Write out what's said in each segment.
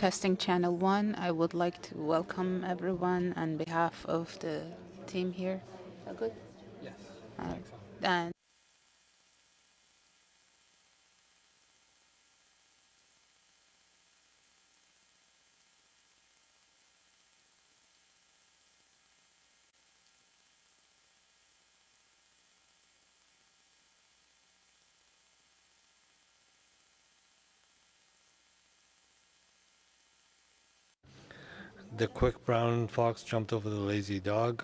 Testing Channel 1. I would like to welcome everyone on behalf of the team here. Good. Yes. Uh, Excellent. and The quick brown fox jumped over the lazy dog.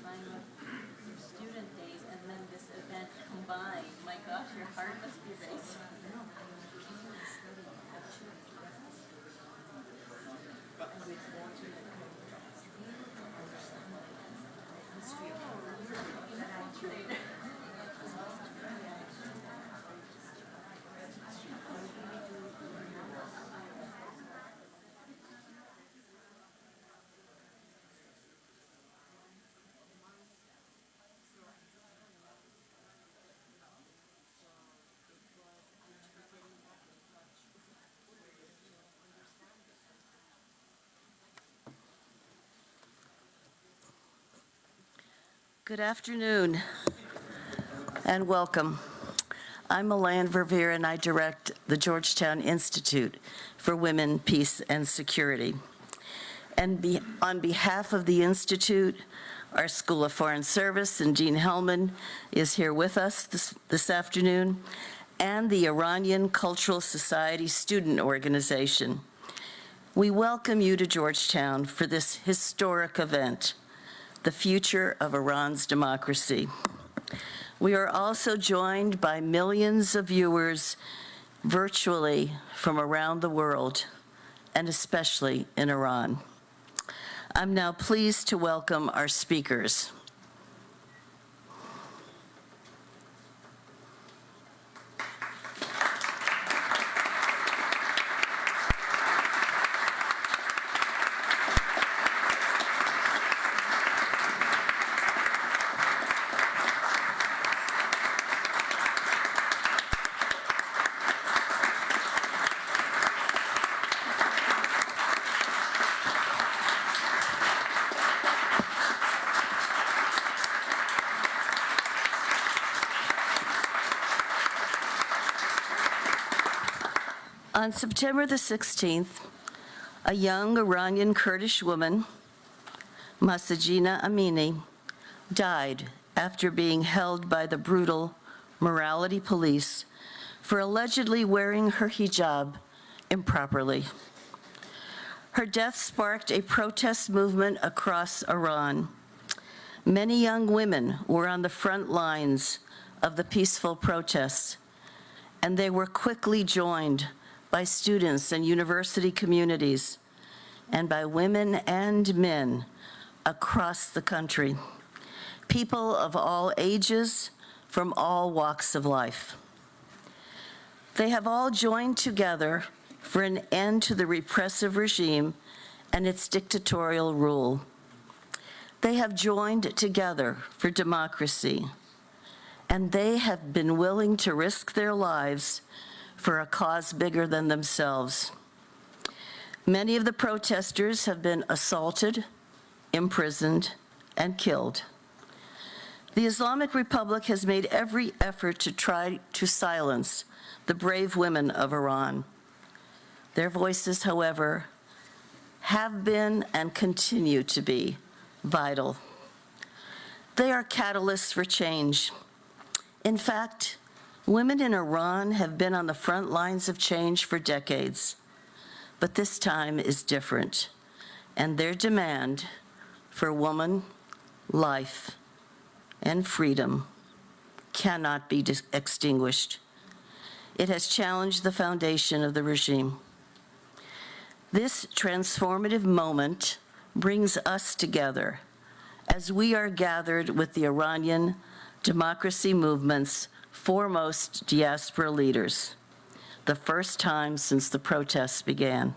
time of your student days and then this event combined. My gosh, your heart must be racing. Good afternoon and welcome. I'm Elaine Verveer and I direct the Georgetown Institute for Women, Peace and Security. And on behalf of the Institute, our School of Foreign Service and Dean Hellman is here with us this afternoon, and the Iranian Cultural Society Student Organization. We welcome you to Georgetown for this historic event, the future of Iran's democracy. We are also joined by millions of viewers virtually from around the world, and especially in Iran. I'm now pleased to welcome our speakers. On September the 16th, a young Iranian Kurdish woman, Masajina Amini, died after being held by the brutal morality police for allegedly wearing her hijab improperly. Her death sparked a protest movement across Iran. Many young women were on the front lines of the peaceful protests, and they were quickly joined by students and university communities, and by women and men across the country, people of all ages, from all walks of life. They have all joined together for an end to the repressive regime and its dictatorial rule. They have joined together for democracy, and they have been willing to risk their lives for a cause bigger than themselves. Many of the protesters have been assaulted, imprisoned, and killed. The Islamic Republic has made every effort to try to silence the brave women of Iran. Their voices, however, have been and continue to be vital. They are catalysts for change. In fact, women in Iran have been on the front lines of change for decades, but this time is different, and their demand for woman, life, and freedom cannot be extinguished. It has challenged the foundation of the regime. This transformative moment brings us together as we are gathered with the Iranian democracy movement's foremost diaspora leaders, the first time since the protests began.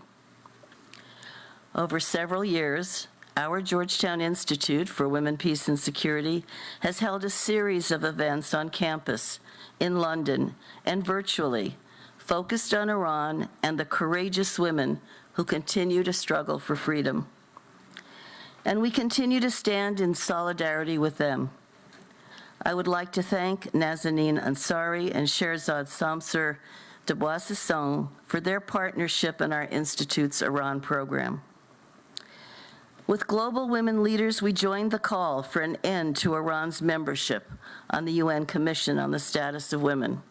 Over several years, our Georgetown Institute for Women, Peace and Security has held a series of events on campus, in London, and virtually, focused on Iran and the courageous women who continue to struggle for freedom. And we continue to stand in solidarity with them. I would like to thank Nazanin Ansari and Sherzad Samsur de Boissesson for their partnership in our Institute's Iran program. With global women leaders, we joined the call for an end to Iran's membership on the UN Commission on the Status of Women.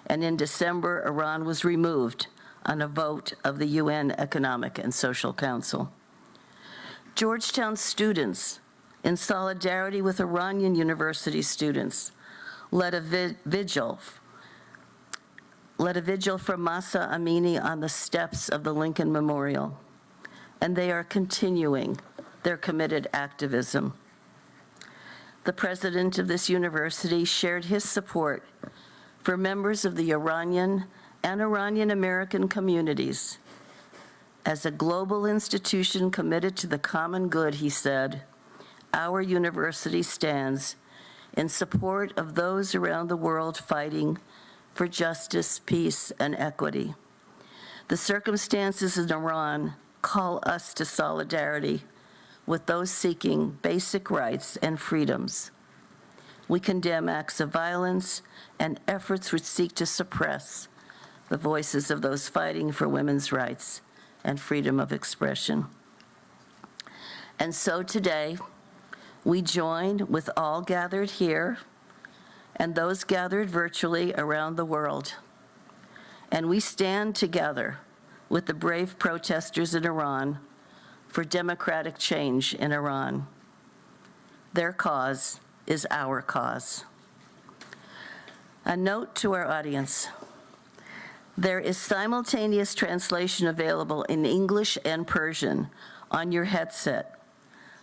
And in December, Iran was removed on a vote of the UN Economic and Social Council. Georgetown students in solidarity with Iranian university students, led a vigil for Mahsa Amini on the steps of the Lincoln Memorial, and they are continuing their committed activism. The president of this university shared his support for members of the Iranian and Iranian-American communities. As a global institution committed to the common good, he said, our university stands in support of those around the world fighting for justice, peace, and equity. The circumstances in Iran call us to solidarity with those seeking basic rights and freedoms. We condemn acts of violence and efforts which seek to suppress the voices of those fighting for women's rights and freedom of expression. And so today, we join with all gathered here and those gathered virtually around the world. And we stand together with the brave protesters in Iran for democratic change in Iran. Their cause is our cause. A note to our audience. There is simultaneous translation available in English and Persian on your headset.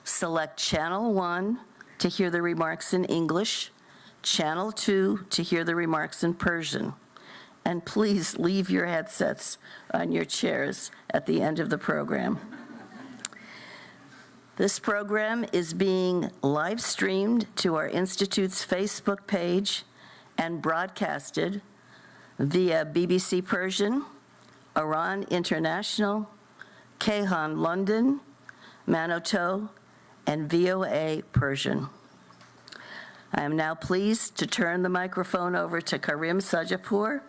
Select Channel 1 to hear the remarks in English, Channel 2 to hear the remarks in Persian. And please leave your headsets on your chairs at the end of the program. This program is being live streamed to our Institute's Facebook page and broadcasted via BBC Persian, Iran International, Kayhan London, Manoto, and VOA Persian. I am now pleased to turn the microphone over to Karim Sajapur,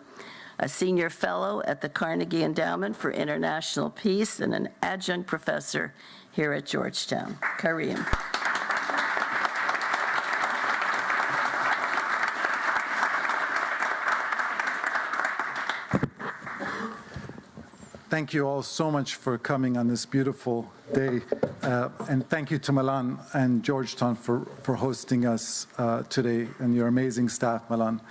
a senior fellow at the Carnegie Endowment for International Peace and an adjunct professor here at Georgetown. Karim. Thank you all so much for coming on this beautiful day. And thank you to Milan and Georgetown for hosting us today, and your amazing staff, Milan.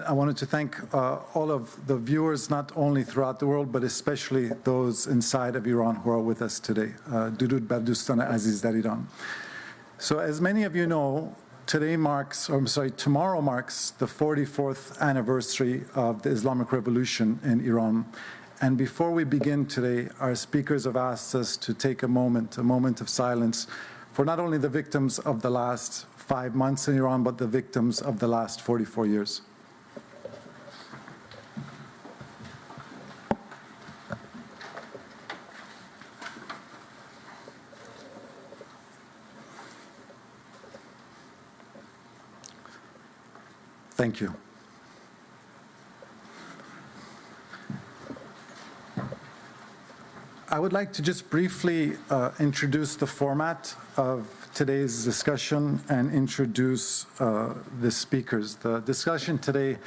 I wanted to thank all of the viewers, not only throughout the world, but especially those inside of Iran who are with us today. Durud bar dostan aziz dar Iran. So as many of you know, tomorrow marks the 44th anniversary of the Islamic Revolution in Iran. And before we begin today, our speakers have asked us to take a moment of silence for not only the victims of the last 5 months in Iran, but the victims of the last 44 years. Thank you. I would like to just briefly introduce the format of today's discussion and introduce the speakers. The discussion today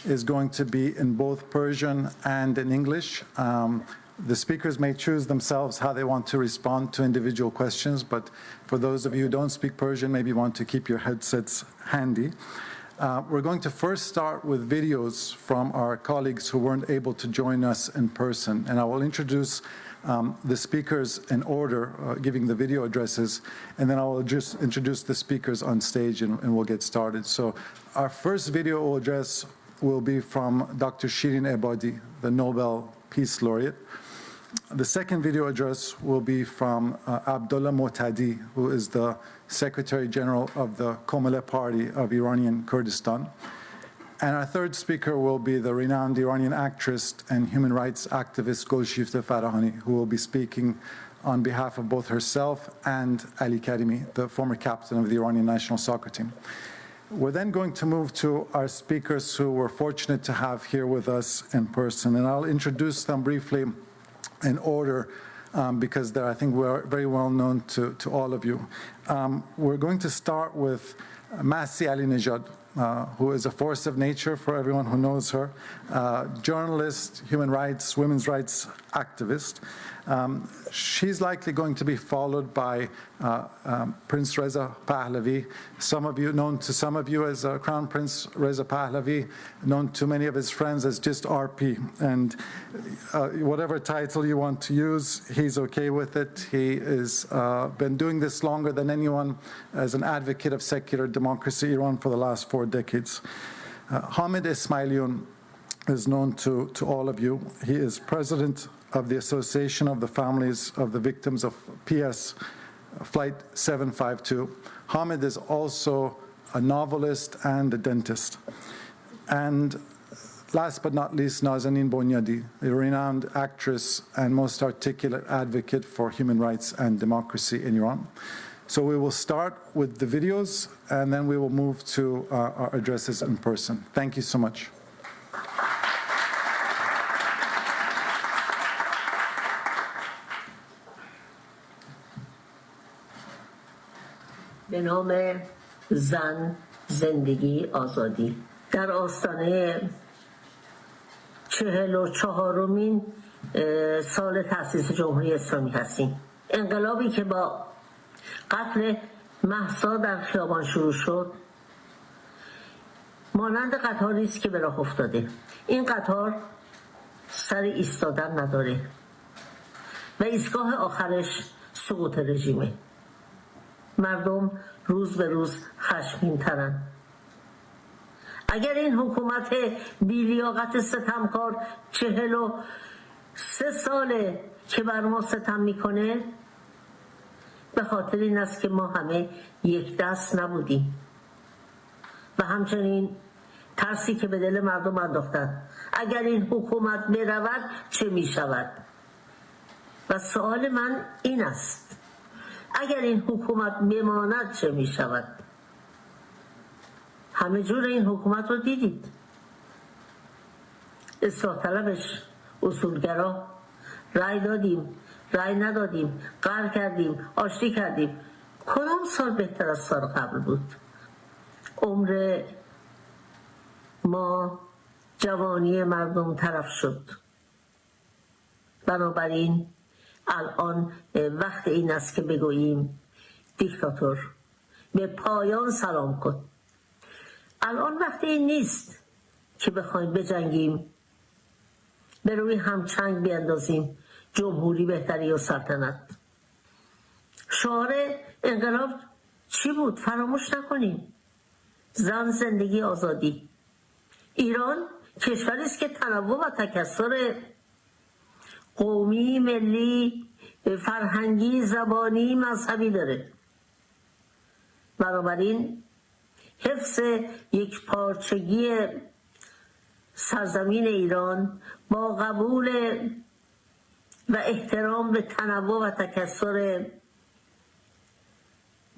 is going to be in both Persian and in English. The speakers may choose themselves how they want to respond to individual questions, but for those of you who don't speak Persian, maybe you want to keep your headsets handy. We're going to first start with videos from our colleagues who weren't able to join us in person, and I will introduce the speakers in order, giving the video addresses, and then I will just introduce the speakers on stage and we'll get started. So our first video address will be from Dr. Shirin Ebadi, the Nobel Peace Laureate. The second video address will be from Abdullah Motadi, who is the Secretary General of the Komele Party of Iranian Kurdistan. And our third speaker will be the renowned Iranian actress and human rights activist Golshifteh Farahani, who will be speaking on behalf of both herself and Ali Karimi, the former captain of the Iranian national soccer team. We're then going to move to our speakers who we're fortunate to have here with us in person, and I'll introduce them briefly in order because I think we're very well known to all of you. We're going to start with Masih Ali Nejad, who is a force of nature for everyone who knows her, journalist, human rights, women's rights activist. She's likely going to be followed by Prince Reza Pahlavi, known to some of you as Crown Prince Reza Pahlavi, known to many of his friends as just RP. And whatever title you want to use, he's okay with it. He has been doing this longer than anyone as an advocate of secular democracy in Iran for the last 4 decades. Hamid Ismailion is known to all of you. He is president of the Association of the Families of the Victims of PS Flight 752. Hamid is also a novelist and a dentist. And last but not least, Nazanin Bonyadi, a renowned actress and most articulate advocate for human rights and democracy in Iran. So we will start with the videos, and then we will move to our addresses in person. Thank you so much. به نام زن، زندگی، آزادی. در آستانه 44مین سال تأسیس جمهوری اسلامی هستیم. انقلابی که با قتل مهسا در خیابان شروع شد مانند قطاری است که به راه افتاده. این قطار سر ایستادن نداره و ایستگاه آخرش سقوط رژیمه. مردم روز به روز خشمگین ترن. اگر این حکومت بی‌لیاقت ستمکار 43 ساله که بر ما ستم میکنه، به خاطر این است که ما همه یک دست نبودیم و همچنین ترسی که به دل مردم انداختن اگر این حکومت برود چه میشود. و سوال من این است اگر این حکومت بماند چه می شود؟ همه جور این حکومت رو دیدید. اصلاح طلبش، اصولگرا، رأی دادیم، رأی ندادیم، قهر کردیم، آشتی کردیم. کدام سال بهتر از سال قبل بود؟ عمر ما، جوانی مردم تلف شد. بنابراین الان وقت این است که بگوییم دیکتاتور به پایان سلام کن. الان وقت این نیست که بخوایم بجنگیم، به روی همچنگ بیندازیم جمهوری بهتری و سلطنت. شعار انقلاب چی بود؟ فراموش نکنیم. زن، زندگی، آزادی. ایران کشوری است که تنوع و تکثر قومی، ملی، فرهنگی، زبانی، مذهبی داره. بنابراین حفظ یک پارچگی سرزمین ایران با قبول و احترام به تنوع و تکثر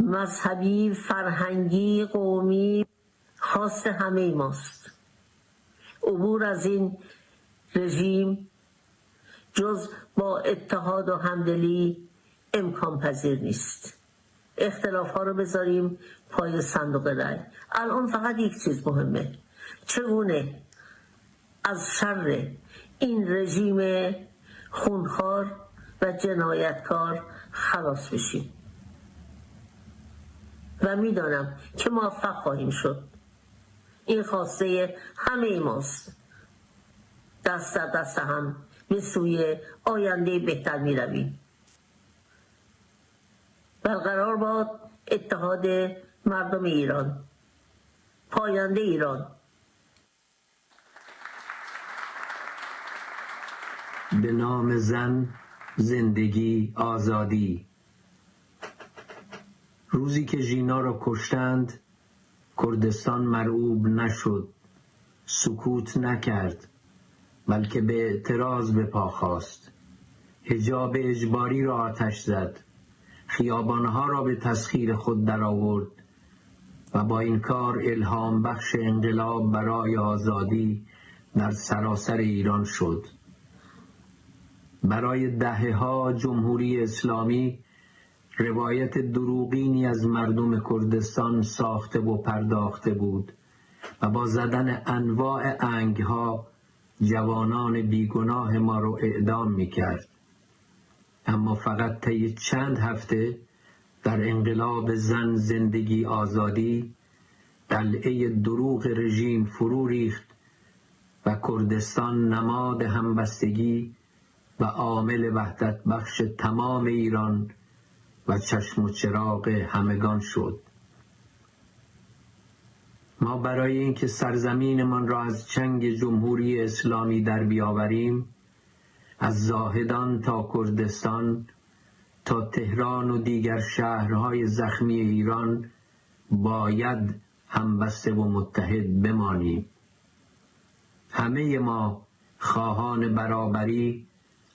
مذهبی، فرهنگی، قومی خواست همه ماست. عبور از این رژیم جز با اتحاد و همدلی امکان پذیر نیست. اختلاف ها رو بذاریم پای صندوق رای. الان فقط یک چیز مهمه: چگونه از شر این رژیم خونخوار و جنایتکار خلاص بشیم. و میدانم که موفق خواهیم شد. این خواسته همه ماست. دست در دست هم به سوی آینده بهتر می رویم. برقرار باد اتحاد مردم ایران. پاینده ایران. به نام زن، زندگی، آزادی. روزی که ژینا را کشتند، کردستان مرعوب نشد، سکوت نکرد، بلکه به اعتراض به پا خاست. حجاب اجباری را آتش زد، خیابانها را به تسخیر خود درآورد و با این کار الهام بخش انقلاب برای آزادی در سراسر ایران شد. برای دهه‌ها جمهوری اسلامی روایت دروغینی از مردم کردستان ساخته و پرداخته بود و با زدن انواع انگها جوانان بیگناه ما رو اعدام میکرد. اما فقط طی چند هفته در انقلاب زن زندگی آزادی قلعه دروغ رژیم فرو ریخت و کردستان نماد همبستگی و عامل وحدت بخش تمام ایران و چشم و چراغ همگان شد. ما برای اینکه سرزمینمان را از چنگ جمهوری اسلامی در بیاوریم، از زاهدان تا کردستان تا تهران و دیگر شهرهای زخمی ایران باید همبسته و متحد بمانیم. همه ما خواهان برابری،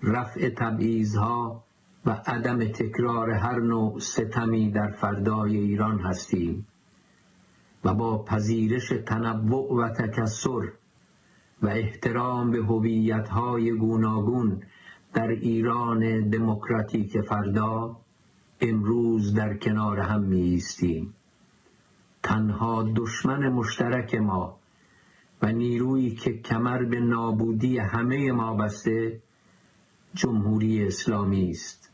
رفع تبعیضها و عدم تکرار هر نوع ستمی در فردای ایران هستیم و با پذیرش تنوع و تکثر و احترام به هویت‌های گوناگون در ایران دموکراتیک فردا امروز در کنار هم می‌ایستیم. تنها دشمن مشترک ما و نیرویی که کمر به نابودی همه ما بسته جمهوری اسلامی است.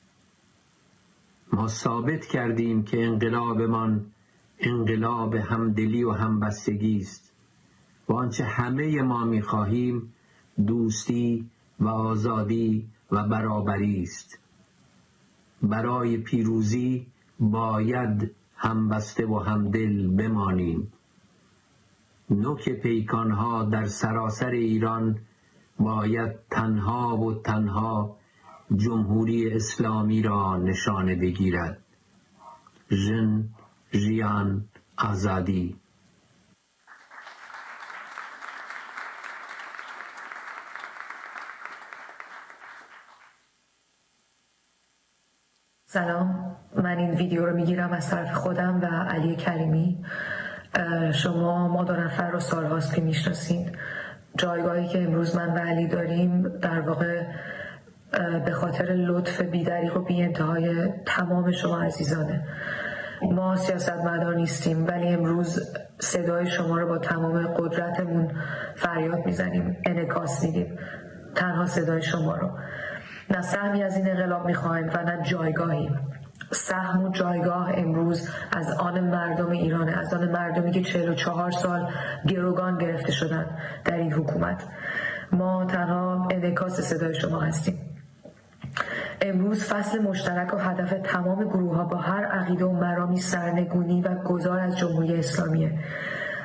ما ثابت کردیم که انقلابمان انقلاب همدلی و همبستگی است و آنچه همه ما می‌خواهیم دوستی و آزادی و برابری است. برای پیروزی باید همبسته و همدل بمانیم. نوک پیکانها در سراسر ایران باید تنها و تنها جمهوری اسلامی را نشانه بگیرد. ژن، ژیان، آزادی. سلام، من این ویدیو رو میگیرم از طرف خودم و علی کریمی. شما ما 2 نفر رو سالهاست که میشناسین. جایگاهی که امروز من و علی داریم در واقع به خاطر لطف بی‌دریغ و بی انتهای تمام شما عزیزانه. ما سیاستمدار نیستیم ولی امروز صدای شما رو با تمام قدرتمون فریاد میزنیم، انعکاس میدیم، تنها صدای شما رو. نه سهمی از این انقلاب میخوایم و نه جایگاهی. سهم و جایگاه امروز از آن مردم ایرانه، از آن مردمی که 44 سال گروگان گرفته شدن در این حکومت. ما تنها انعکاس صدای شما هستیم. امروز فصل مشترک و هدف تمام گروه‌ها با هر عقیده و مرامی سرنگونی و گذار از جمهوری اسلامیه.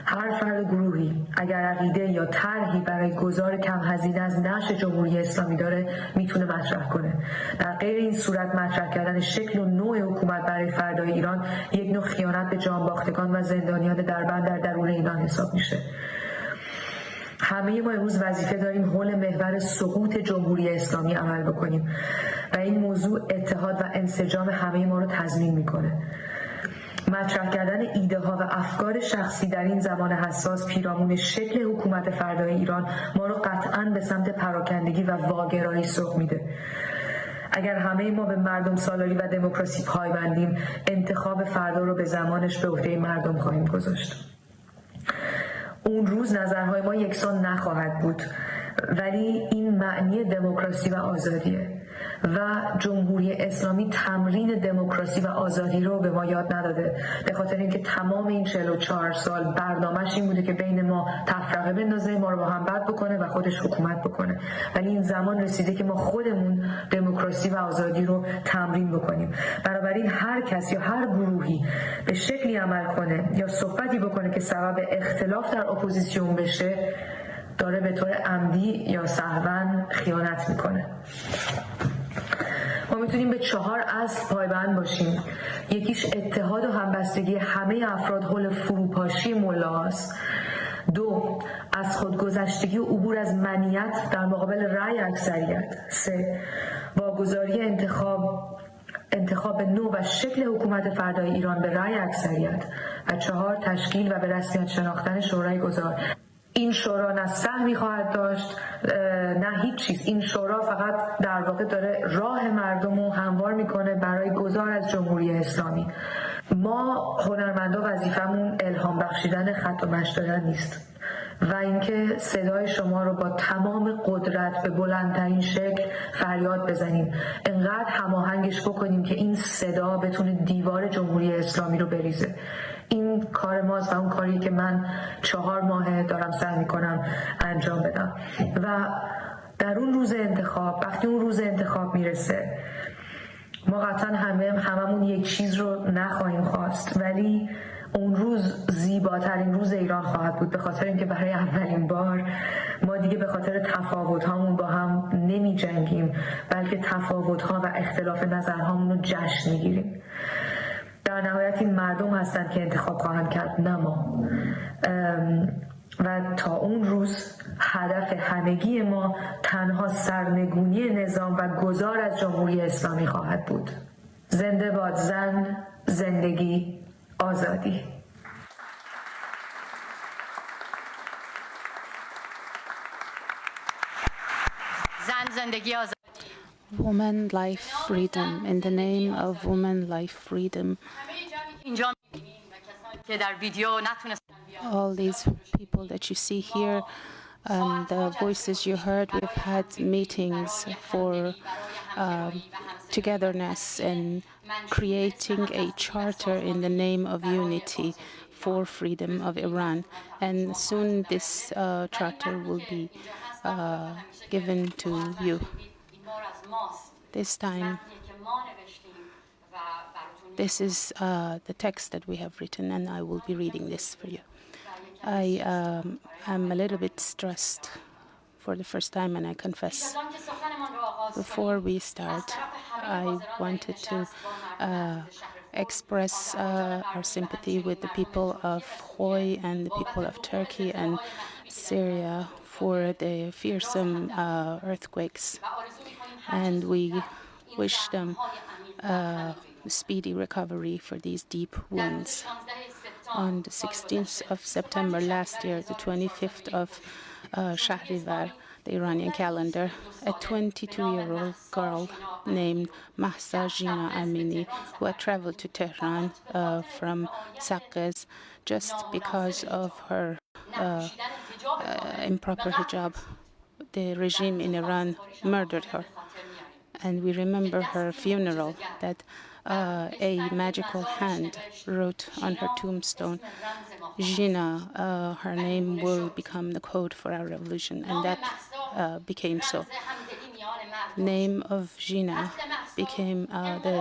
هر فرد گروهی اگر عقیده یا طرحی برای گذار کم هزینه از نشر جمهوری اسلامی داره میتونه مطرح کنه. در غیر این صورت مطرح کردن شکل و نوع حکومت برای فردای ایران یک نوع خیانت به جانباختگان و زندانیان دربند در درون ایران حساب میشه. همه ما امروز وظیفه داریم حول محور سقوط جمهوری اسلامی عمل بکنیم و این موضوع اتحاد و انسجام همه ما رو تضمین میکنه. مطرح کردن ایده ها و افکار شخصی در این زمان حساس پیرامون شکل حکومت فردای ایران ما رو قطعاً به سمت پراکندگی و واگرایی سوق میده. اگر همه ما به مردم سالاری و دموکراسی پایبندیم، انتخاب فردا رو به زمانش به عهده مردم خواهیم گذاشت. اون روز نظرهای ما یکسان نخواهد بود، ولی این معنی دموکراسی و آزادیه و جمهوری اسلامی تمرین دموکراسی و آزادی رو به ما یاد نداده، به خاطر اینکه تمام این 44 سال برنامه‌اش این بوده که بین ما تفرقه بندازه، ما رو با هم بد بکنه و خودش حکومت بکنه. ولی این زمان رسیده که ما خودمون دموکراسی و آزادی رو تمرین بکنیم. بنابراین هر کس یا هر گروهی به شکلی عمل کنه یا صحبتی بکنه که سبب اختلاف در اپوزیسیون بشه، داره به طور عمدی یا سهواً خیانت میکنه. ما میتونیم به 4 اصل پایبند باشیم. یکیش اتحاد و همبستگی همه افراد حول فروپاشی ملاست. 2 از خودگذشتگی و عبور از منیت در مقابل رأی اکثریت. 3 واگذاری انتخاب نو و شکل حکومت فردای ایران به رأی اکثریت. و 4 تشکیل و به رسمیت شناختن شورای گذار. این شورا نه سهمی خواهد داشت نه هیچ چیز. این شورا فقط در واقع داره راه مردم رو هموار میکنه برای گذار از جمهوری اسلامی. ما هنرمندا وظیفمون الهام بخشیدن خط و مشی دادن نیست. و اینکه صدای شما رو با تمام قدرت به بلندترین شکل فریاد بزنیم، انقدر هماهنگش بکنیم که این صدا بتونه دیوار جمهوری اسلامی رو بریزه. این کار ماست و اون کاری که من 4 ماه دارم سعی میکنم انجام بدم. و در اون روز انتخاب، وقتی اون روز انتخاب میرسه، ما قطعا هممون یک چیز رو نخواهیم خواست، ولی اون روز زیباترین روز ایران خواهد بود، به خاطر اینکه برای اولین بار ما دیگه به خاطر تفاوت‌هامون با هم نمی جنگیم، بلکه تفاوت‌ها و اختلاف نظرهامون رو جشن میگیریم. در نهایت این مردم هستند که انتخاب خواهند کرد، نه ما. و تا اون روز هدف همگی ما تنها سرنگونی نظام و گذار از جمهوری اسلامی خواهد بود. زنده باد زن، زندگی، آزادی. زن، زندگی، آزادی. Woman, life, freedom. In the name of woman, life, freedom. اینجا که در ویدیو نتونستن All these people that you see here and the voices you heard, we've had meetings for togetherness and creating a charter in the name of unity for freedom of Iran. And soon this charter will be given to you. This time, this is the text that we have written, and I will be reading this for you. I am a little bit stressed for the first time, and I confess. Before we start, I wanted to express our sympathy with the people of Khoy and the people of Turkey and Syria for the fearsome earthquakes, and we wish them speedy recovery for these deep wounds. On the 16th of September last year, the 25th of Shahrivar, the Iranian calendar, a 22-year-old girl named Mahsa Jina Amini, who had traveled to Tehran from Saqqez just because of her improper hijab. The regime in Iran murdered her. And we remember her funeral, that a magical hand wrote on her tombstone, Jina, her name will become the code for our revolution. And that became so. Name of Jina became the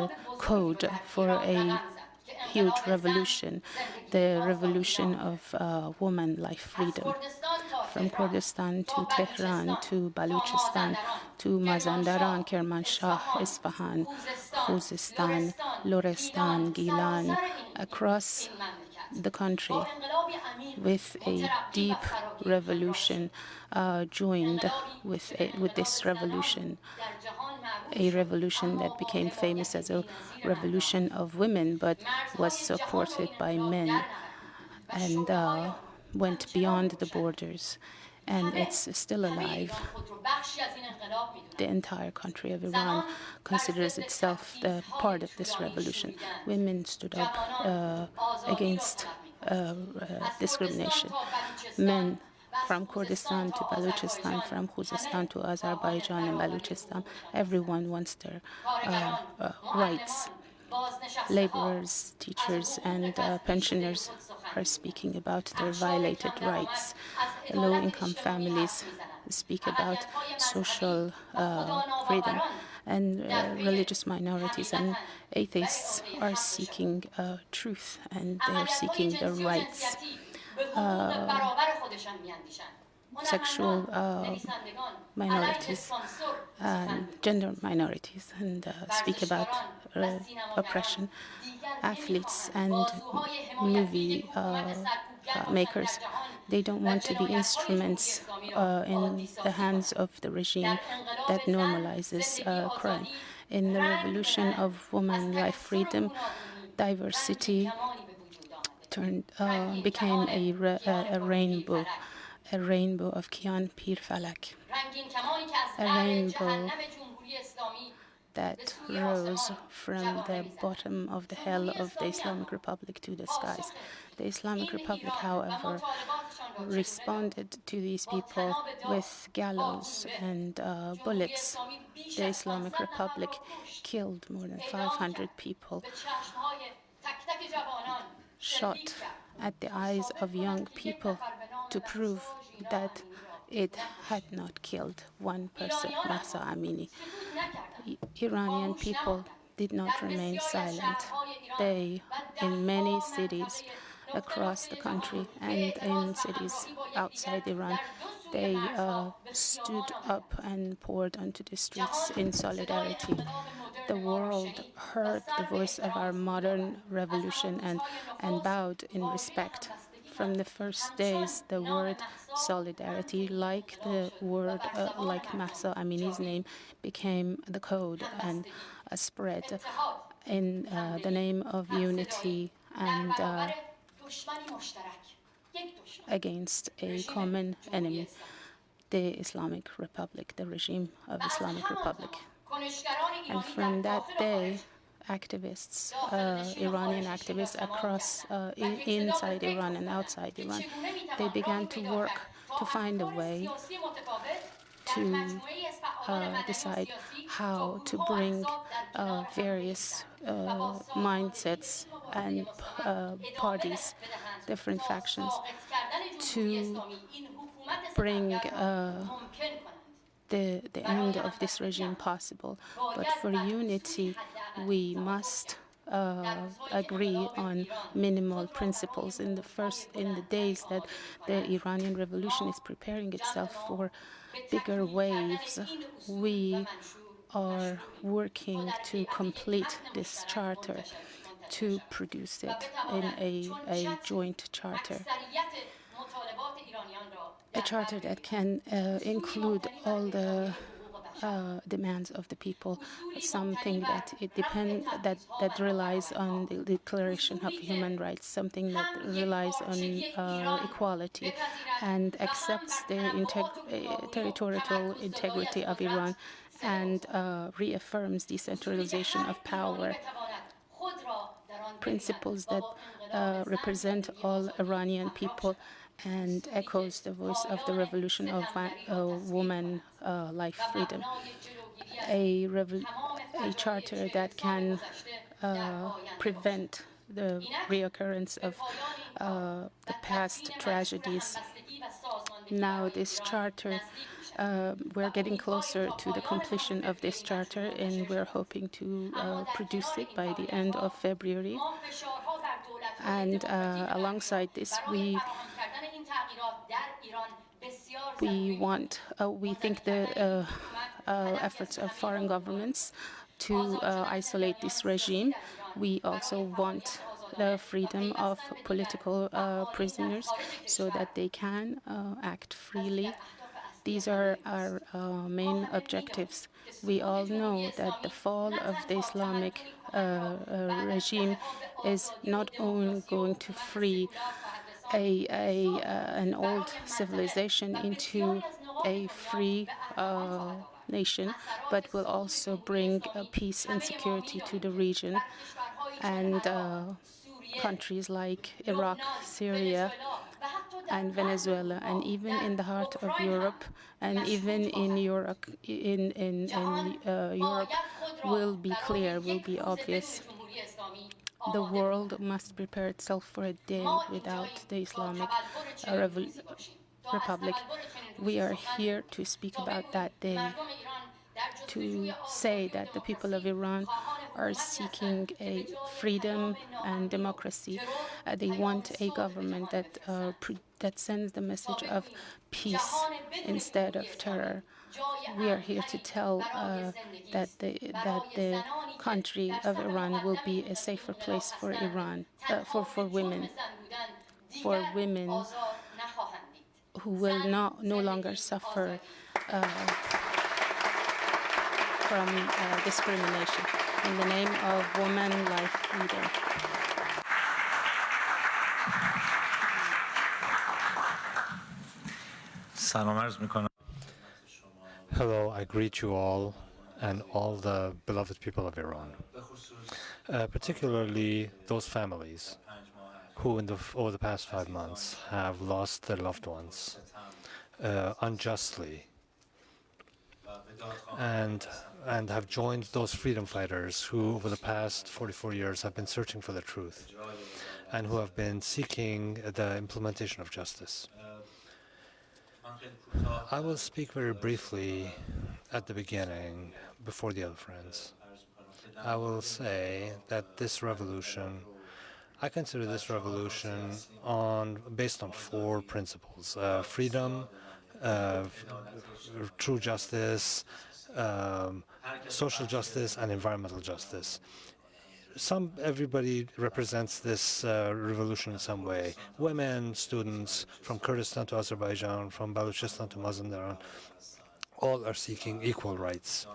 code for a huge revolution, the revolution of woman, life, freedom. From Kurdistan to Tehran to Baluchistan to Mazandaran, Kermanshah, Isfahan, Khuzestan, Lorestan, Gilan, across the country, with a deep revolution joined with this revolution, a revolution that became famous as a revolution of women, but was supported by men and went beyond the borders, and it's still alive. The entire country of Iran considers itself the part of this revolution. Women stood up against discrimination. Men from Kurdistan to Baluchistan, from Khuzestan to Azerbaijan and Baluchistan, everyone wants their rights. Laborers, teachers, and pensioners are speaking about their violated rights. Low-income families speak about social freedom, and religious minorities and atheists are seeking truth, and they are seeking their rights. Sexual minorities and gender minorities, and speak about oppression. Athletes and movie makers, they don't want to be instruments in the hands of the regime that normalizes crime. In the revolution of woman, life, freedom, diversity became a rainbow of Kian Pir Falak, a rainbow that rose from the bottom of the hell of the Islamic Republic to the skies. The Islamic Republic, however, responded to these people with gallows and bullets. The Islamic Republic killed more than 500 people, shot at the eyes of young people to prove that it had not killed one person, Mahsa Amini. Iranian people did not remain silent. They, in many cities across the country and in cities outside Iran, they stood up and poured onto the streets in solidarity. The world heard the voice of our modern revolution and bowed in respect. From the first days, the word solidarity, like the word, like Mahsa Amini's name, became the code and spread in the name of unity and against a common enemy, the Islamic Republic, the regime of Islamic Republic. And from that day, activists, Iranian activists across, inside Iran and outside Iran, they began to work to find a way to decide how to bring various mindsets and parties, different factions, to bring the end of this regime possible. But for unity, we must agree on minimal principles. In the days that the Iranian revolution is preparing itself for bigger waves, we are working to complete this charter, to produce it in a joint charter. A charter that can include all the demands of the people, something that relies on the Declaration of Human Rights, something that relies on equality and accepts the territorial integrity of Iran and reaffirms decentralization of power. Principles that represent all Iranian people and echoes the voice of the revolution of woman, life, freedom. A charter that can prevent the reoccurrence of the past tragedies. Now this charter, we're getting closer to the completion of this charter, and we're hoping to produce it by the end of February. And alongside this, we think the efforts of foreign governments to isolate this regime. We also want the freedom of political prisoners so that they can act freely. These are our main objectives. We all know that the fall of the Islamic regime is not only going to free an old civilization into a free nation, but will also bring peace and security to the region. And countries like Iraq, Syria, and Venezuela, and even in the heart of Europe, and even in Europe, Europe will be clear, will be obvious. The world must prepare itself for a day without the Islamic Republic. We are here to speak about that day, to say that the people of Iran are seeking a freedom and democracy. They want a government that sends the message of peace instead of terror. We are here to tell that the country of Iran will be a safer place for Iran, for women who will no longer suffer from discrimination. In the name of woman, life, freedom. Hello, I greet you all and all the beloved people of Iran, particularly those families who over the past 5 months have lost their loved ones unjustly, and have joined those freedom fighters who over the past 44 years have been searching for the truth and who have been seeking the implementation of justice. I will speak very briefly at the beginning, before the other friends. I will say that this revolution, I consider this revolution based on 4 principles: freedom, true justice, social justice, and environmental justice. Everybody represents this revolution in some way. Women, students, from Kurdistan to Azerbaijan, from Balochistan to Mazandaran, all are seeking equal rights.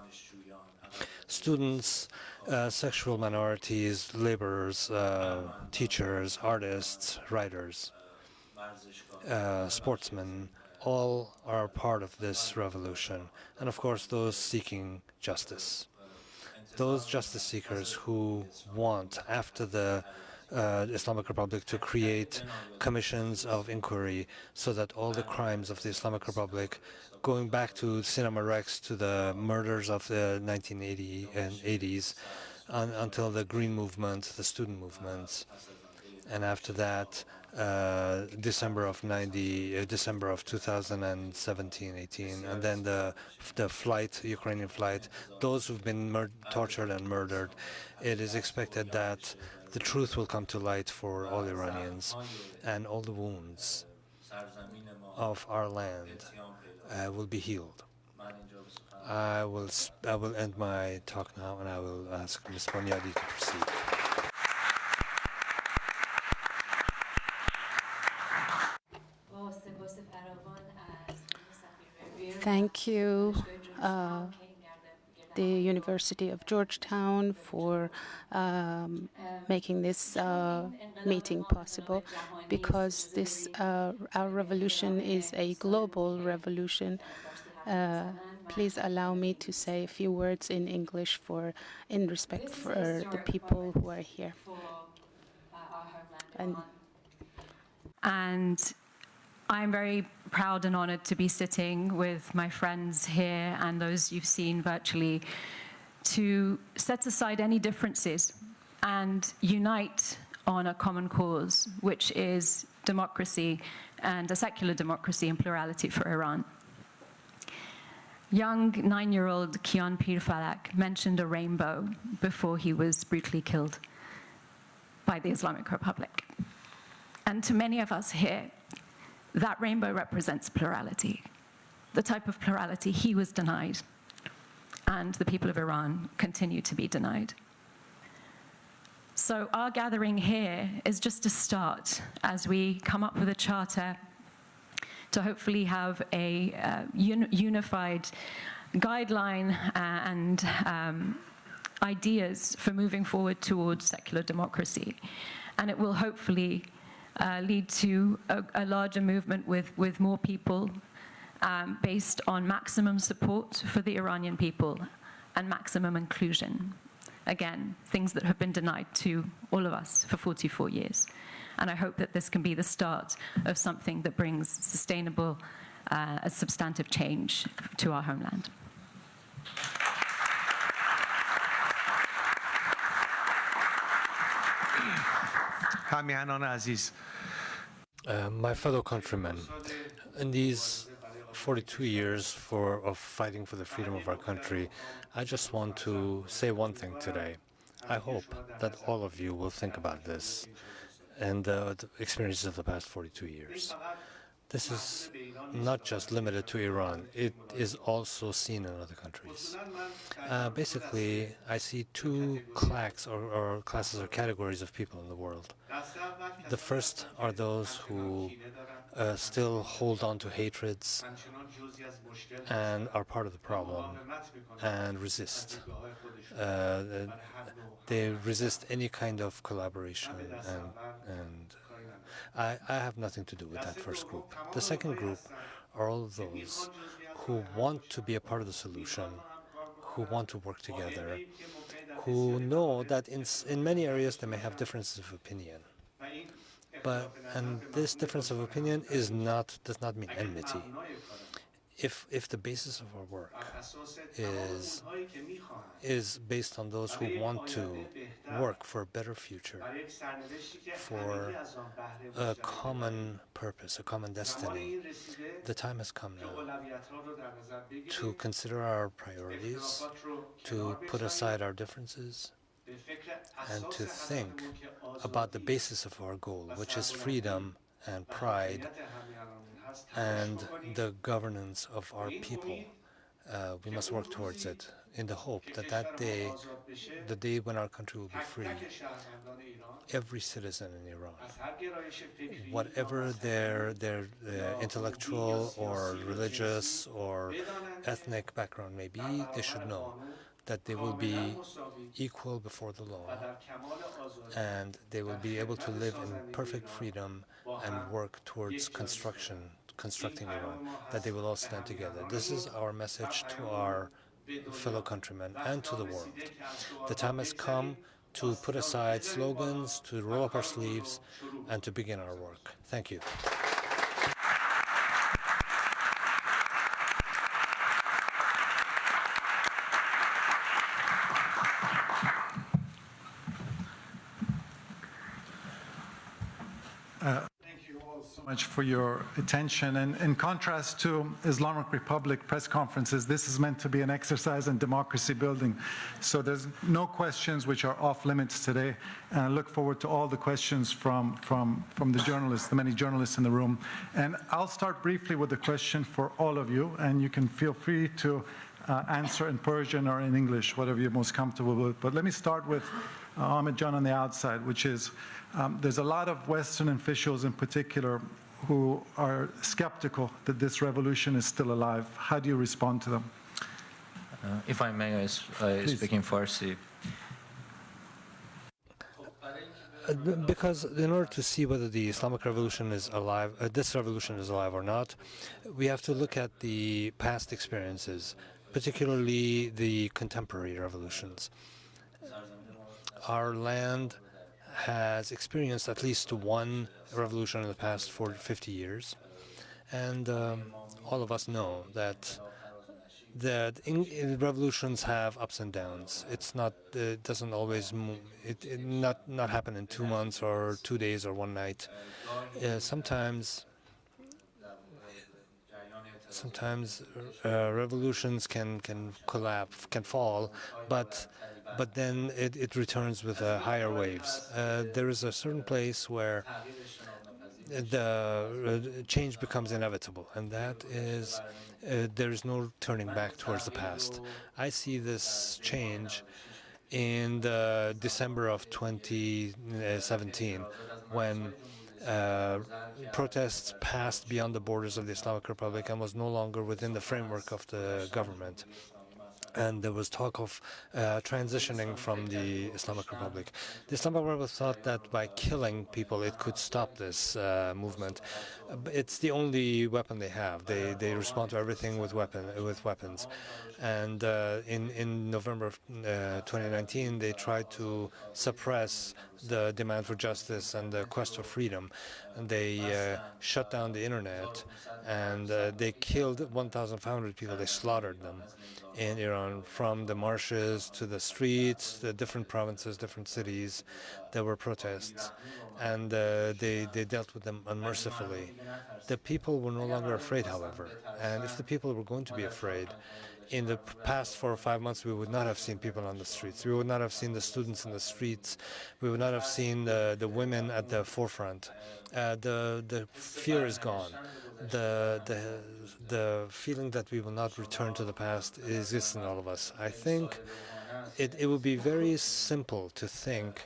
Students, sexual minorities, laborers, teachers, artists, writers, sportsmen, all are part of this revolution. And of course, those seeking justice. Those justice seekers who want, after the Islamic Republic, to create commissions of inquiry so that all the crimes of the Islamic Republic, going back to Cinema Rex, to the murders of the 1980s and 80s, until the Green Movement, the student movements, and after that, December of 2017-18, and then the Ukrainian flight, those who've been tortured and murdered. It is expected that the truth will come to light for all Iranians, and all the wounds of our land will be healed. I will end my talk now, and I will ask Ms. Bonyadi to proceed. Thank you, the University of Georgetown, for making this meeting possible, because our revolution is a global revolution. Please allow me to say a few words in English in respect for the people who are here. And I'm very proud and honored to be sitting with my friends here and those you've seen virtually to set aside any differences and unite on a common cause, which is democracy, and a secular democracy and plurality for Iran. Young 9-year-old Kian Pirfalak mentioned a rainbow before he was brutally killed by the Islamic Republic. And to many of us here, that rainbow represents plurality, the type of plurality he was denied, and the people of Iran continue to be denied. So our gathering here is just a start as we come up with a charter to hopefully have a unified guideline and ideas for moving forward towards secular democracy. And it will hopefully lead to a larger movement with more people based on maximum support for the Iranian people and maximum inclusion. Again, things that have been denied to all of us for 44 years. And I hope that this can be the start of something that brings sustainable, a substantive change to our homeland. My fellow countrymen, in these 42 years of fighting for the freedom of our country, I just want to say one thing today. I hope that all of you will think about this and the experiences of the past 42 years. This is not just limited to Iran. It is also seen in other countries. Basically, I see 2 classes or categories of people in the world. The first are those who still hold on to hatreds and are part of the problem and resist. They resist any kind of collaboration, and I have nothing to do with that first group. The second group are all of those who want to be a part of the solution, who want to work together, who know that in many areas they may have differences of opinion. And this difference of opinion does not mean enmity. If the basis of our work is based on those who want to work for a better future, for a common purpose, a common destiny, the time has come now to consider our priorities, to put aside our differences, and to think about the basis of our goal, which is freedom and pride and the governance of our people. We must work towards it in the hope that that day, the day when our country will be free, every citizen in Iran, whatever their intellectual or religious or ethnic background may be, they should know that they will be equal before the law and they will be able to live in perfect freedom and work towards constructing Iran, that they will all stand together. This is our message to our fellow countrymen and to the world. The time has come to put aside slogans, to roll up our sleeves, and to begin our work. Thank you. Thank you all so much for your attention. And in contrast to Islamic Republic press conferences, this is meant to be an exercise in democracy building. So there's no questions which are off limits today. And I look forward to all the questions from the journalists, the many journalists in the room. And I'll start briefly with a question for all of you, and you can feel free to answer in Persian or in English, whatever you're most comfortable with. But let me start with Ahmed John on the outside, which is there's a lot of Western officials in particular who are skeptical that this revolution is still alive. How do you respond to them? If I may, I speak in Farsi. Because in order to see whether the Islamic Revolution is alive, this revolution is alive or not, we have to look at the past experiences, particularly the contemporary revolutions. Our land has experienced at least one revolution in the past 50 years, and all of us know that revolutions have ups and downs. It doesn't always move. It not happen in 2 months or 2 days or one night. Sometimes revolutions can collapse, can fall, but then it returns with higher waves. There is a certain place where the change becomes inevitable, and that is there is no turning back towards the past. I see this change in December of 2017 when protests passed beyond the borders of the Islamic Republic and was no longer within the framework of the government. And there was talk of transitioning from the Islamic Republic. The Islamic Republic thought that by killing people it could stop this movement. It's the only weapon they have. They respond to everything with weapons. And in November of 2019, they tried to suppress the demand for justice and the quest for freedom. And they shut down the internet, and they killed 1,500 people. They slaughtered them in Iran, from the marshes to the streets, the different provinces, different cities. There were protests, and they dealt with them unmercifully. The people were no longer afraid, however, and if the people were going to be afraid, in the past 4 or 5 months, we would not have seen people on the streets. We would not have seen the students in the streets. We would not have seen the women at the forefront. The fear is gone. The feeling that we will not return to the past exists in all of us. I think it would be very simple to think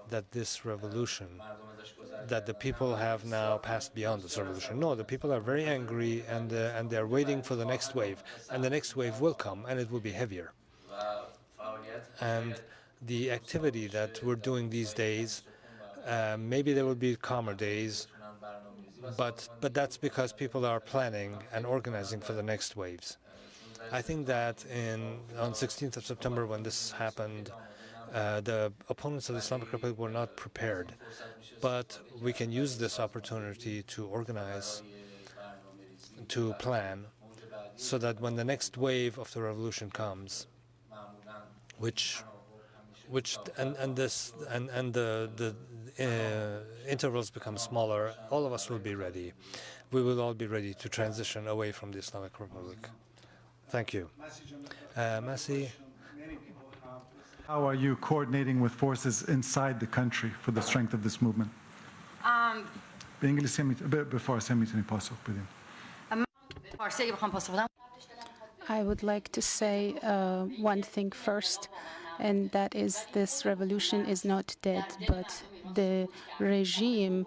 that this revolution, that the people have now passed beyond this revolution. No, the people are very angry, and they're waiting for the next wave. And the next wave will come, and it will be heavier. And the activity that we're doing these days, maybe there will be calmer days, but that's because people are planning and organizing for the next waves. I think that on 16th of September, when this happened, The opponents of the Islamic Republic were not prepared. But we can use this opportunity to organize, to plan, so that when the next wave of the revolution comes, the intervals become smaller, all of us will be ready. We will all be ready to transition away from the Islamic Republic. Thank you. Masi. How are you coordinating with forces inside the country for the strength of this movement? به انگلیسی به فارسی میتونی پاسخ بدین. I would like to say one thing first, and that is this revolution is not dead, but the regime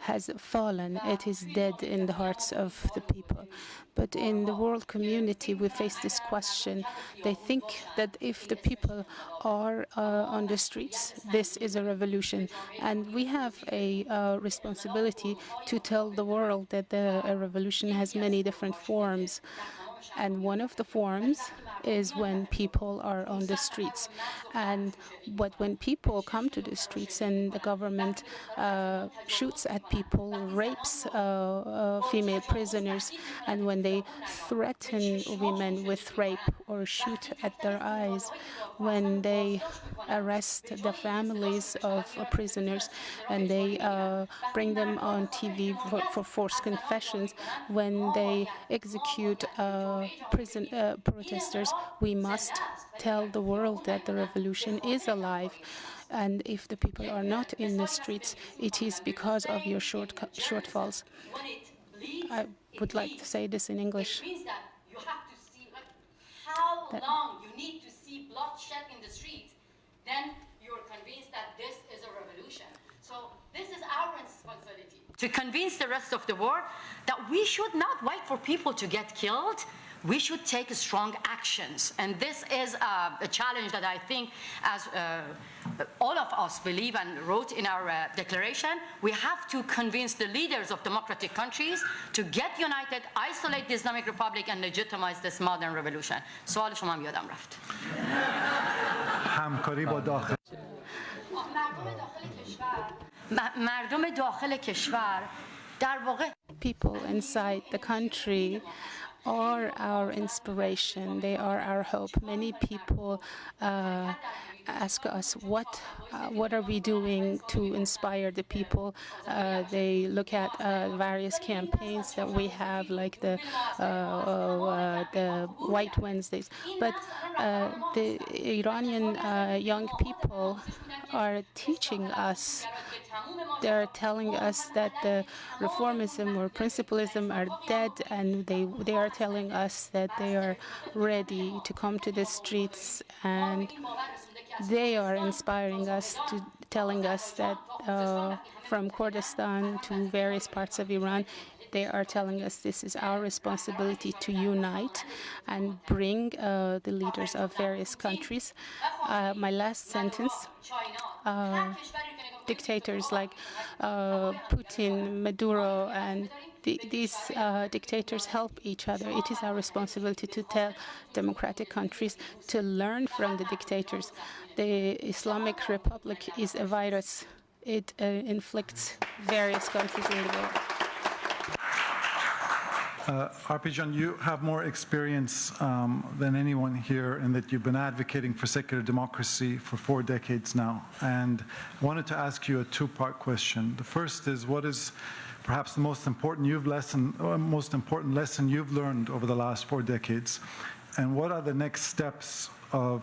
has fallen. It is dead in the hearts of the people. But in the world community, we face this question. They think that if the people are on the streets, this is a revolution. And we have a responsibility to tell the world that a revolution has many different forms. And one of the forms is when people are on the streets. But when people come to the streets and the government shoots at people, rapes female prisoners, and when they threaten women with rape or shoot at their eyes, when they arrest the families of prisoners and they bring them on TV for forced confessions, when they execute protesters, we must tell the world that the revolution is alive. And if the people are not in the streets, it is because of your shortfalls. I would like to say this in English. It means that you have to see how long you need to see bloodshed in the streets. Then you're convinced that this is a revolution. So this is our responsibility to convince the rest of the world that we should not wait for people to get killed. We should take strong actions. And this is a challenge that I think, as all of us believe and wrote in our declaration, we have to convince the leaders of democratic countries to get united, isolate the Islamic Republic, and legitimize this modern revolution. سوال شما هم یادم رفت. همکاری با داخل مردم داخل کشور در واقع People inside the country are our inspiration. They are our hope. Many people ask us, what are we doing to inspire the people? They look at various campaigns that we have, like the White Wednesdays. But the Iranian young people are teaching us. They're telling us that the reformism or principalism are dead, and they are telling us that they are ready to come to the streets, and they are inspiring us, telling us that from Kurdistan to various parts of Iran, they are telling us this is our responsibility to unite and bring the leaders of various countries. My last sentence, dictators like Putin, Maduro, and these dictators help each other. It is our responsibility to tell democratic countries to learn from the dictators. The Islamic Republic is a virus. It inflicts various countries in the world. Arpijan, you have more experience than anyone here in that you've been advocating for secular democracy for 4 decades now. And I wanted to ask you a two-part question. The first is, what is perhaps the most important lesson you've learned over the last 4 decades? And what are the next steps of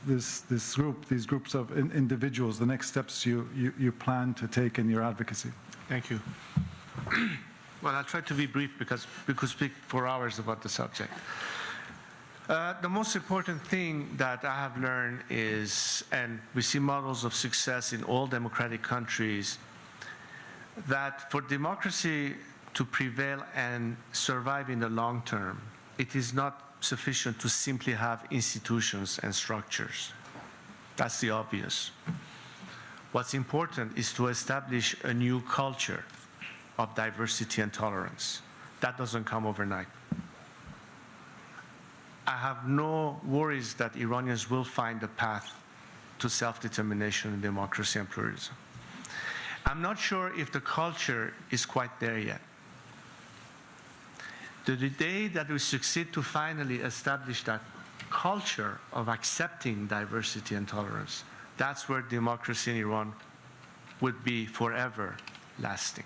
these groups of individuals, the next steps you plan to take in your advocacy? Thank you. Well, I'll try to be brief because we could speak for hours about the subject. The most important thing that I have learned is, and we see models of success in all democratic countries, that for democracy to prevail and survive in the long term, it is not sufficient to simply have institutions and structures. That's the obvious. What's important is to establish a new culture of diversity and tolerance. That doesn't come overnight. I have no worries that Iranians will find a path to self-determination and democracy and pluralism. I'm not sure if the culture is quite there yet. The day that we succeed to finally establish that culture of accepting diversity and tolerance, that's where democracy in Iran would be forever lasting.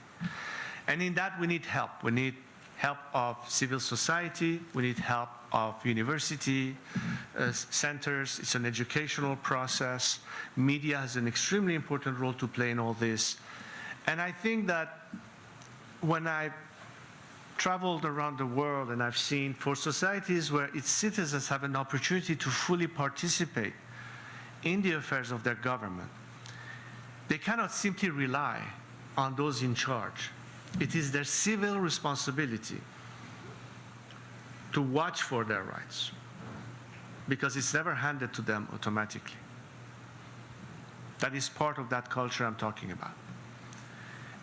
And in that we need help. We need help of civil society, we need help of university centers. It's an educational process. Media has an extremely important role to play in all this. And I think that when I traveled around the world and I've seen for societies where its citizens have an opportunity to fully participate in the affairs of their government, they cannot simply rely on those in charge. It is their civil responsibility to watch for their rights, because it's never handed to them automatically. That is part of that culture I'm talking about.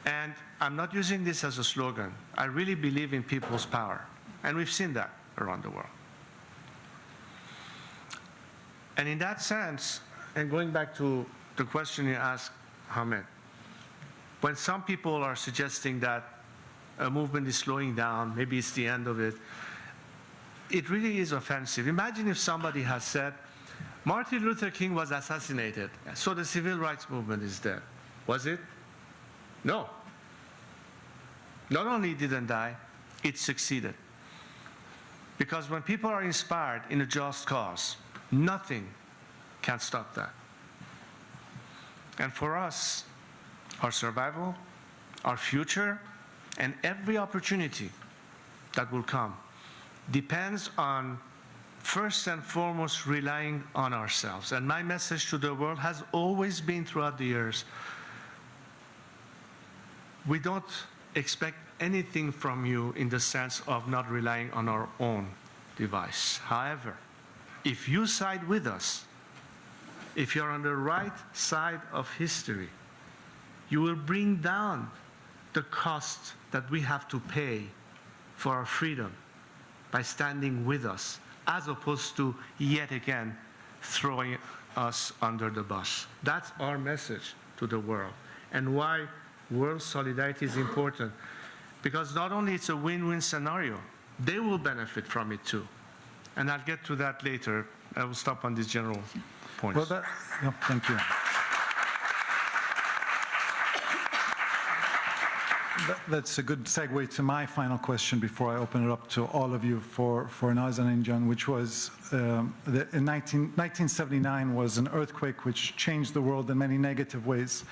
And I'm not using this as a slogan. I really believe in people's power, and we've seen that around the world. And in that sense, and going back to the question you asked, Hamed, when some people are suggesting that a movement is slowing down, maybe it's the end of it, it really is offensive. Imagine if somebody has said, Martin Luther King was assassinated, so the civil rights movement is dead. Was it? No. Not only didn't die, it succeeded. Because when people are inspired in a just cause, nothing can stop that. And for us, our survival, our future, and every opportunity that will come depends on, first and foremost, relying on ourselves. And my message to the world has always been throughout the years, we don't expect anything from you in the sense of not relying on our own device. However, if you side with us, if you're on the right side of history, you will bring down the cost that we have to pay for our freedom by standing with us, as opposed to yet again throwing us under the bus. That's our message to the world, and why world solidarity is important, because not only it's a win-win scenario, they will benefit from it too. And I'll get to that later. I will stop on these general points. Well, thank you. That's a good segue to my final question before I open it up to all of you for Nazan and Jung, which was in 1979 was an earthquake which changed the world in many negative ways.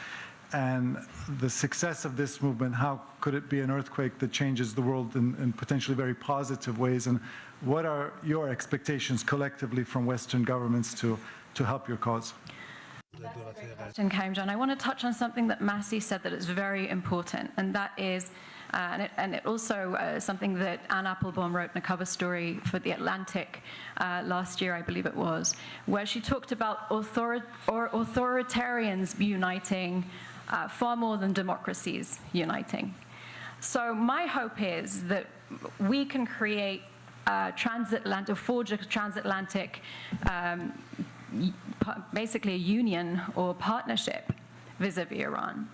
And the success of this movement, how could it be an earthquake that changes the world in potentially very positive ways? And what are your expectations collectively from Western governments to help your cause? Question, Karimjan. I want to touch on something that Masih said that is very important, and that is, and it also something that Anne Applebaum wrote in a cover story for The Atlantic last year, I believe it was, where she talked about authoritarians uniting far more than democracies uniting. So my hope is that we can create forge a transatlantic basically a union or partnership vis-a-vis Iran.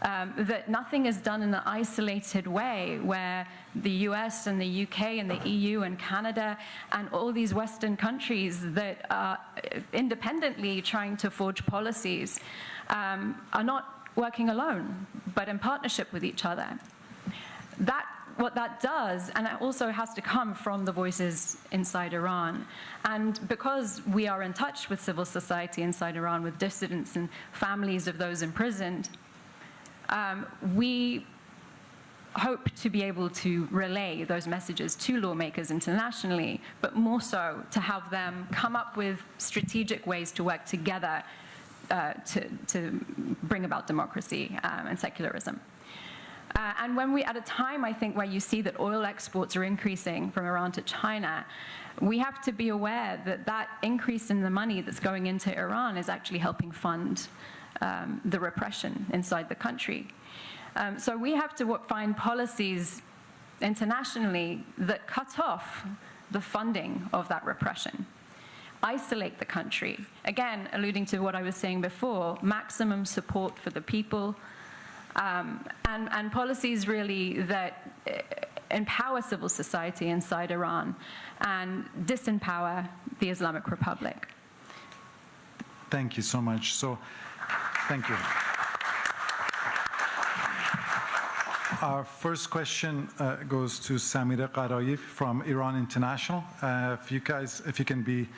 That nothing is done in an isolated way where the US and the UK and the EU and Canada and all these Western countries that are independently trying to forge policies are not working alone, but in partnership with each other. What that does, and it also has to come from the voices inside Iran. And because we are in touch with civil society inside Iran, with dissidents and families of those imprisoned, we hope to be able to relay those messages to lawmakers internationally, but more so to have them come up with strategic ways to work together to bring about democracy and secularism. And when we, at a time, I think, where you see that oil exports are increasing from Iran to China, we have to be aware that that increase in the money that's going into Iran is actually helping fund the repression inside the country. So we have to find policies internationally that cut off the funding of that repression. isolate the country. Again, alluding to what I was saying before, maximum support for the people, and policies really that empower civil society inside Iran and disempower the Islamic Republic. Thank you so much. Thank you. Our first question goes to Samira Qarayev from Iran International. If you can be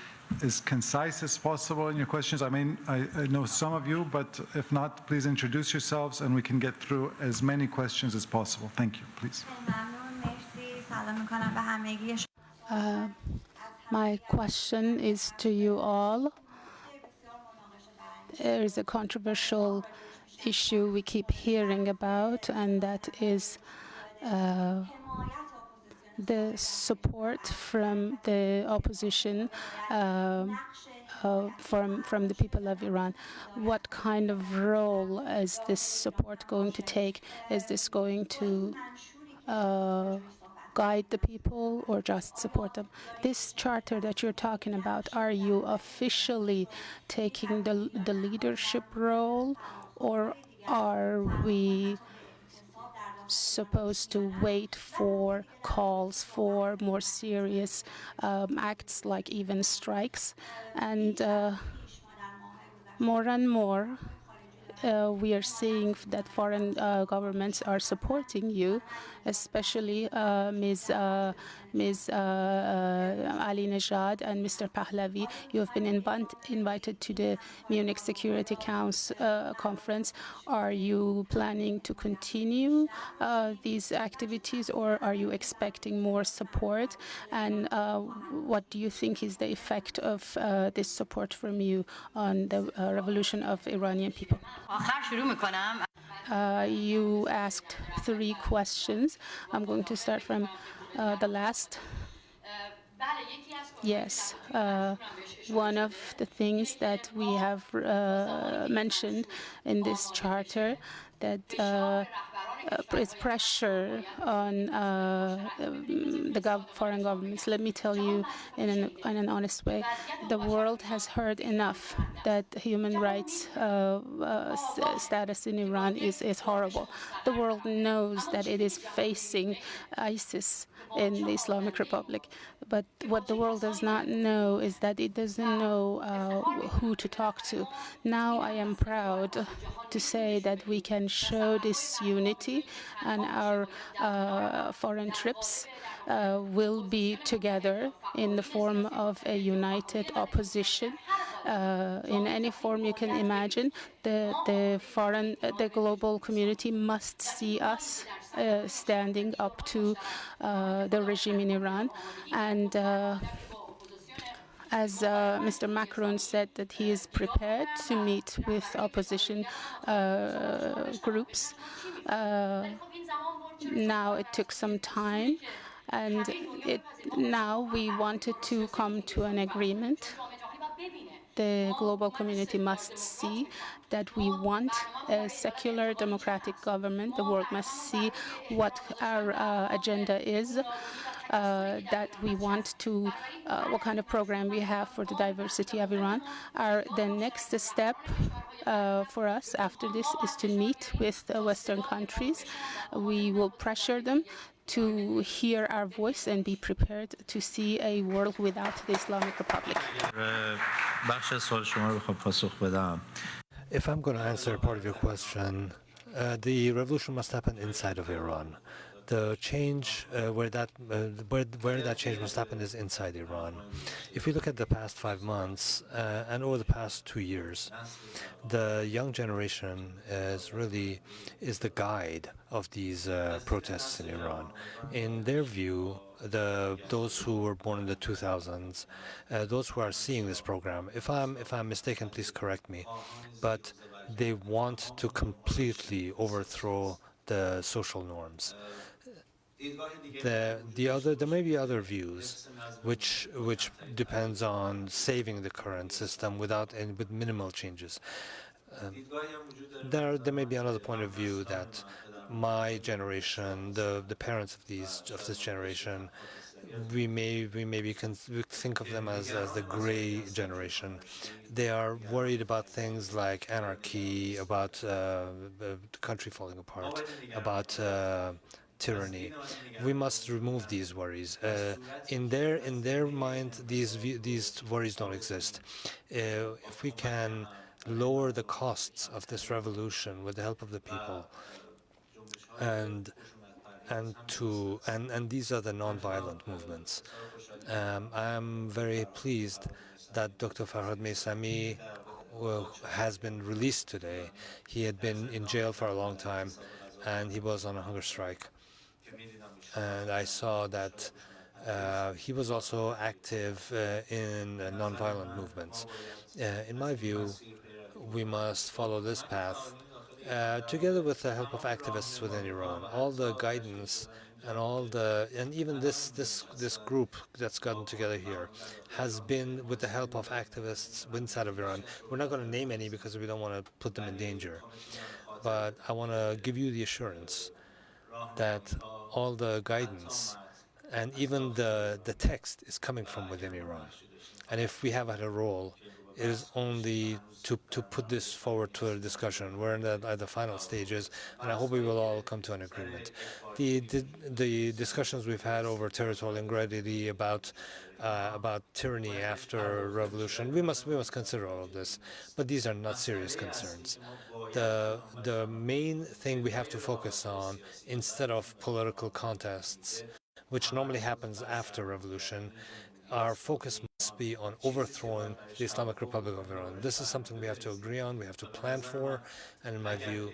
as concise as possible in your questions. I know some of you, but if not, please introduce yourselves and we can get through as many questions as possible. Thank you, please. My question is to you all. There is a controversial issue we keep hearing about, and that is the support from the opposition from the people of Iran. What kind of role is this support going to take? Is this going to guide the people or just support them? This charter that you're talking about, are you officially taking the leadership role, or are we supposed to wait for calls for more serious acts like even strikes? And more and more, we are seeing that foreign governments are supporting you, especially Ms. Ali Nejad and Mr. Pahlavi. You have been invited to the Munich Security Council conference. Are you planning to continue these activities, or are you expecting more support? And what do you think is the effect of this support from you on the revolution of Iranian people? You asked 3 questions. I'm going to start from the last. Yes, one of the things that we have mentioned in this charter that is pressure on the foreign governments. Let me tell you in an honest way, the world has heard enough that human rights status in Iran is horrible. The world knows that it is facing ISIS in the Islamic Republic. But what the world does not know is that it doesn't know who to talk to. Now I am proud to say that we can show this unity, and our foreign trips will be together in the form of a united opposition. In any form you can imagine, the global community must see us standing up to the regime in Iran. And as Mr. Macron said, that he is prepared to meet with opposition groups. Now it took some time, and now we wanted to come to an agreement. The global community must see that we want a secular democratic government. The world must see what our agenda is, that we want to, what kind of program we have for the diversity of Iran. The next step for us after this is to meet with the Western countries. We will pressure them to hear our voice and be prepared to see a world without the Islamic Republic. If I'm going to answer part of your question, the revolution must happen inside of Iran. The change, where that change must happen is inside Iran. If we look at the past 5 months and over the past 2 years, the young generation is the guide of these protests in Iran. In their view, those who were born in the 2000s, those who are seeing this program, if I'm mistaken, please correct me, but they want to completely overthrow the social norms. There may be other views, which depends on saving the current system with minimal changes. There may be another point of view that my generation, the parents of this generation, we maybe can think of them as the gray generation. They are worried about things like anarchy, about the country falling apart, about tyranny. We must remove these worries. In their mind, these worries don't exist. If we can lower the costs of this revolution with the help of the people, and these are the non-violent movements. I'm very pleased that Dr. Farhad Meisami has been released today. He had been in jail for a long time, and he was on a hunger strike. And I saw that he was also active in non-violent movements. In my view, we must follow this path together with the help of activists within Iran. All the guidance and even this group that's gotten together here has been with the help of activists inside of Iran. We're not going to name any because we don't want to put them in danger. But I want to give you the assurance that all the guidance and even the text is coming from within Iran. And if we have had a role, it is only to put this forward to a discussion. We're at the final stages, and I hope we will all come to an agreement. The discussions we've had over territorial integrity, about tyranny after revolution, we must consider all of this, but these are not serious concerns. The main thing we have to focus on, instead of political contests, which normally happens after revolution, our focus must be on overthrowing the Islamic Republic of Iran. This is something we have to agree on, we have to plan for, and in my view,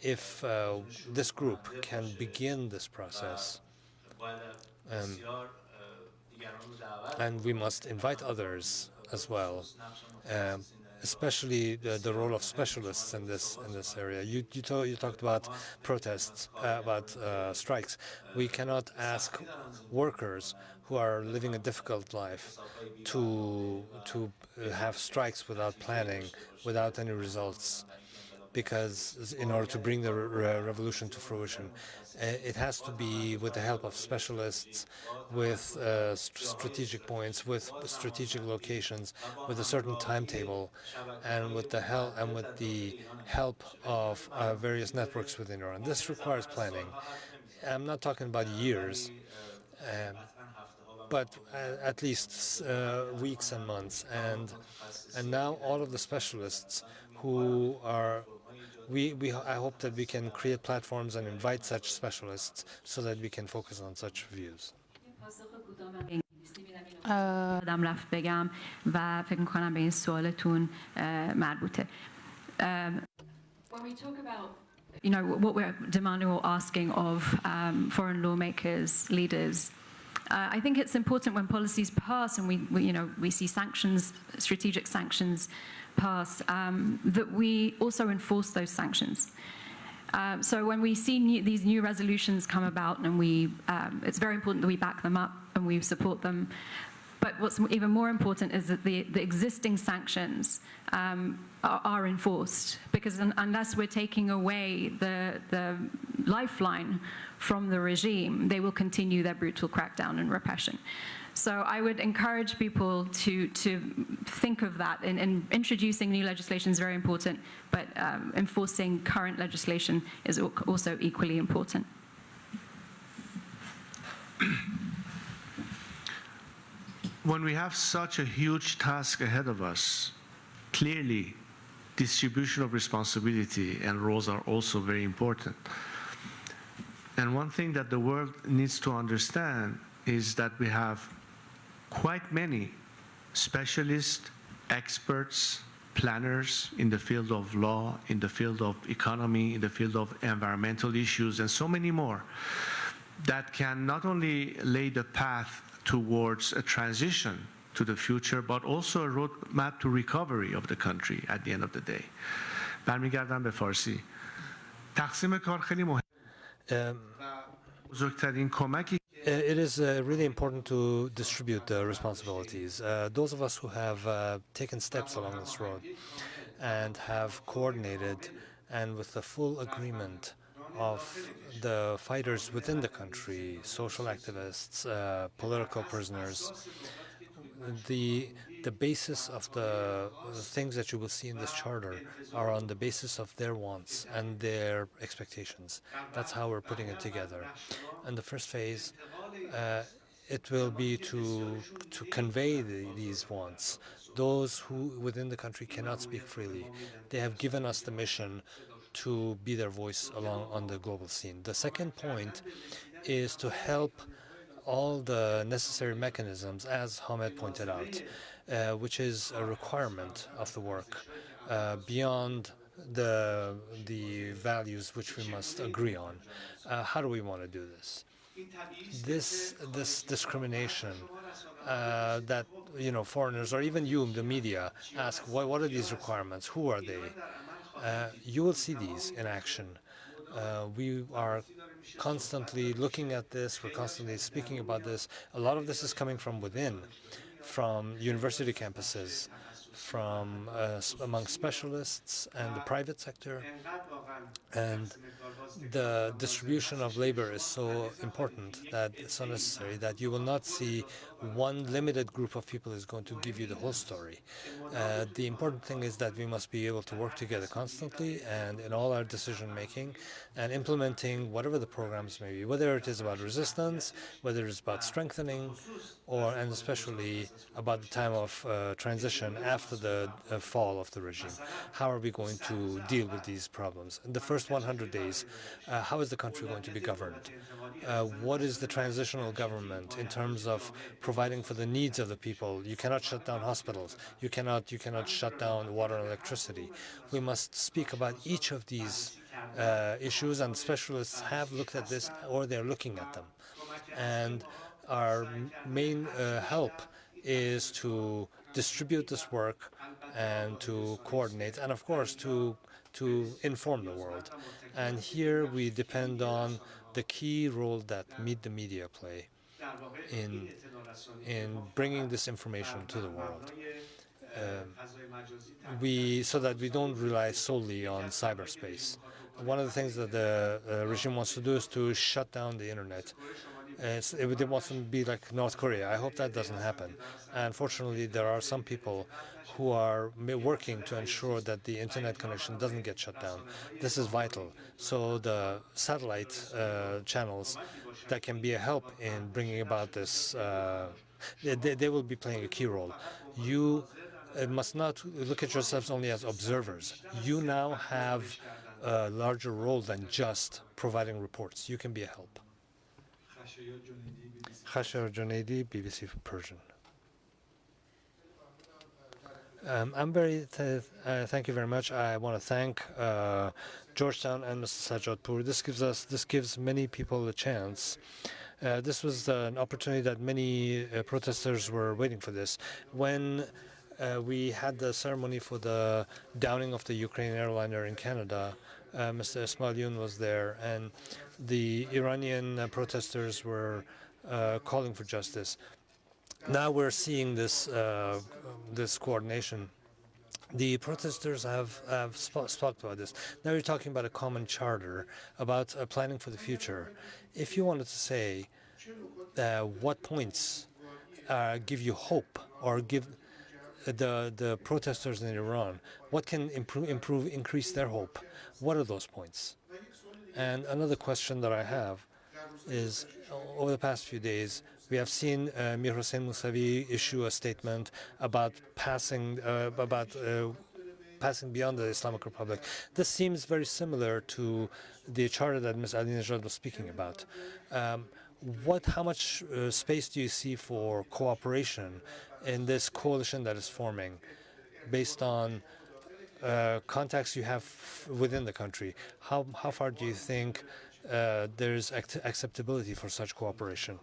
if this group can begin this process, and we must invite others as well, especially the role of specialists in this area. You talked about protests, about strikes. We cannot ask workers who are living a difficult life to have strikes without planning, without any results, because in order to bring the revolution to fruition, it has to be with the help of specialists, with strategic points, with strategic locations, with a certain timetable, and with the help of various networks within Iran. This requires planning. I'm not talking about years, but at least weeks and months. And now all of the specialists who are I hope that we can create platforms and invite such specialists so that we can focus on such views. آدم رفت بگم و فکر می‌کنم به این سوالتون مربوطه. When we talk about what we're demanding or asking of foreign lawmakers, leaders, I think it's important when policies pass and we see sanctions, strategic sanctions pass, that we also enforce those sanctions. So when we see these new resolutions come about, and it's very important that we back them up and we support them. But what's even more important is that the existing sanctions are enforced, because unless we're taking away the lifeline from the regime, they will continue their brutal crackdown and repression. So I would encourage people to think of that. And introducing new legislation is very important, but enforcing current legislation is also equally important. When we have such a huge task ahead of us, clearly distribution of responsibility and roles are also very important. And one thing that the world needs to understand is that we have quite many specialists, experts, planners in the field of law, in the field of economy, in the field of environmental issues, and so many more, that can not only lay the path towards a transition to the future, but also a roadmap to recovery of the country at the end of the day. برمیگردم به فارسی. تقسیم کار خیلی مهم. بزرگترین کمکی It is really important to distribute the responsibilities. Those of us who have taken steps along this road and have coordinated and with the full agreement of the fighters within the country, social activists, political prisoners. The basis of the things that you will see in this charter are on the basis of their wants and their expectations. That's how we're putting it together. And the first phase, it will be to convey these wants. Those who within the country cannot speak freely, they have given us the mission to be their voice along on the global scene. The second point is to help all the necessary mechanisms, as Hamed pointed out, which is a requirement of the work beyond the values which we must agree on. How do we want to do this? This discrimination that foreigners or even you, the media, ask, what are these requirements? Who are they? You will see these in action. We are constantly looking at this. We're constantly speaking about this. A lot of this is coming from within, from university campuses, from among specialists and the private sector. And the distribution of labor is so important, that it's so necessary, that you will not see one limited group of people is going to give you the whole story. The important thing is that we must be able to work together constantly and in all our decision making and implementing whatever the programs may be, whether it is about resistance, whether it's about strengthening, and especially about the time of transition after the fall of the regime. How are we going to deal with these problems? In the first 100 days, how is the country going to be governed? What is the transitional government in terms of providing for the needs of the people? You cannot shut down hospitals. You cannot shut down water and electricity. We must speak about each of these issues, and specialists have looked at this, or they're looking at them. And our main help is to distribute this work and to coordinate, and of course to inform the world. And here we depend on the key role that the media play in bringing this information to the world. So that we don't rely solely on cyberspace. One of the things that the regime wants to do is to shut down the internet. They want to be like North Korea. I hope that doesn't happen. Unfortunately, there are some people who are working to ensure that the internet connection doesn't get shut down. This is vital. So the satellite channels that can be a help in bringing about this, they will be playing a key role. You must not look at yourselves only as observers. You now have a larger role than just providing reports. You can be a help. Khashayar Junaidi, BBC Persian. Thank you very much. I want to thank Georgetown and Mr. Sajadpur. This gives many people a chance. This was an opportunity that many protesters were waiting for this. When we had the ceremony for the downing of the Ukrainian airliner in Canada, Mr. Ismailian was there, and the Iranian protesters were calling for justice. Now we're seeing this this coordination. The protesters have spoken about this. Now you're talking about a common charter, about planning for the future. If you wanted to say what points give you hope, or give the protesters in Iran, what can increase their hope, what are those points? And another question that I have is, over the past few days, we have seen Mir Hossein Mousavi issue a statement about passing beyond the Islamic Republic. This seems very similar to the charter that Ms. Ahmadinejad was speaking about. How much space do you see for cooperation in this coalition that is forming, based on contacts you have within the country? How far do you think there's acceptability for such cooperation?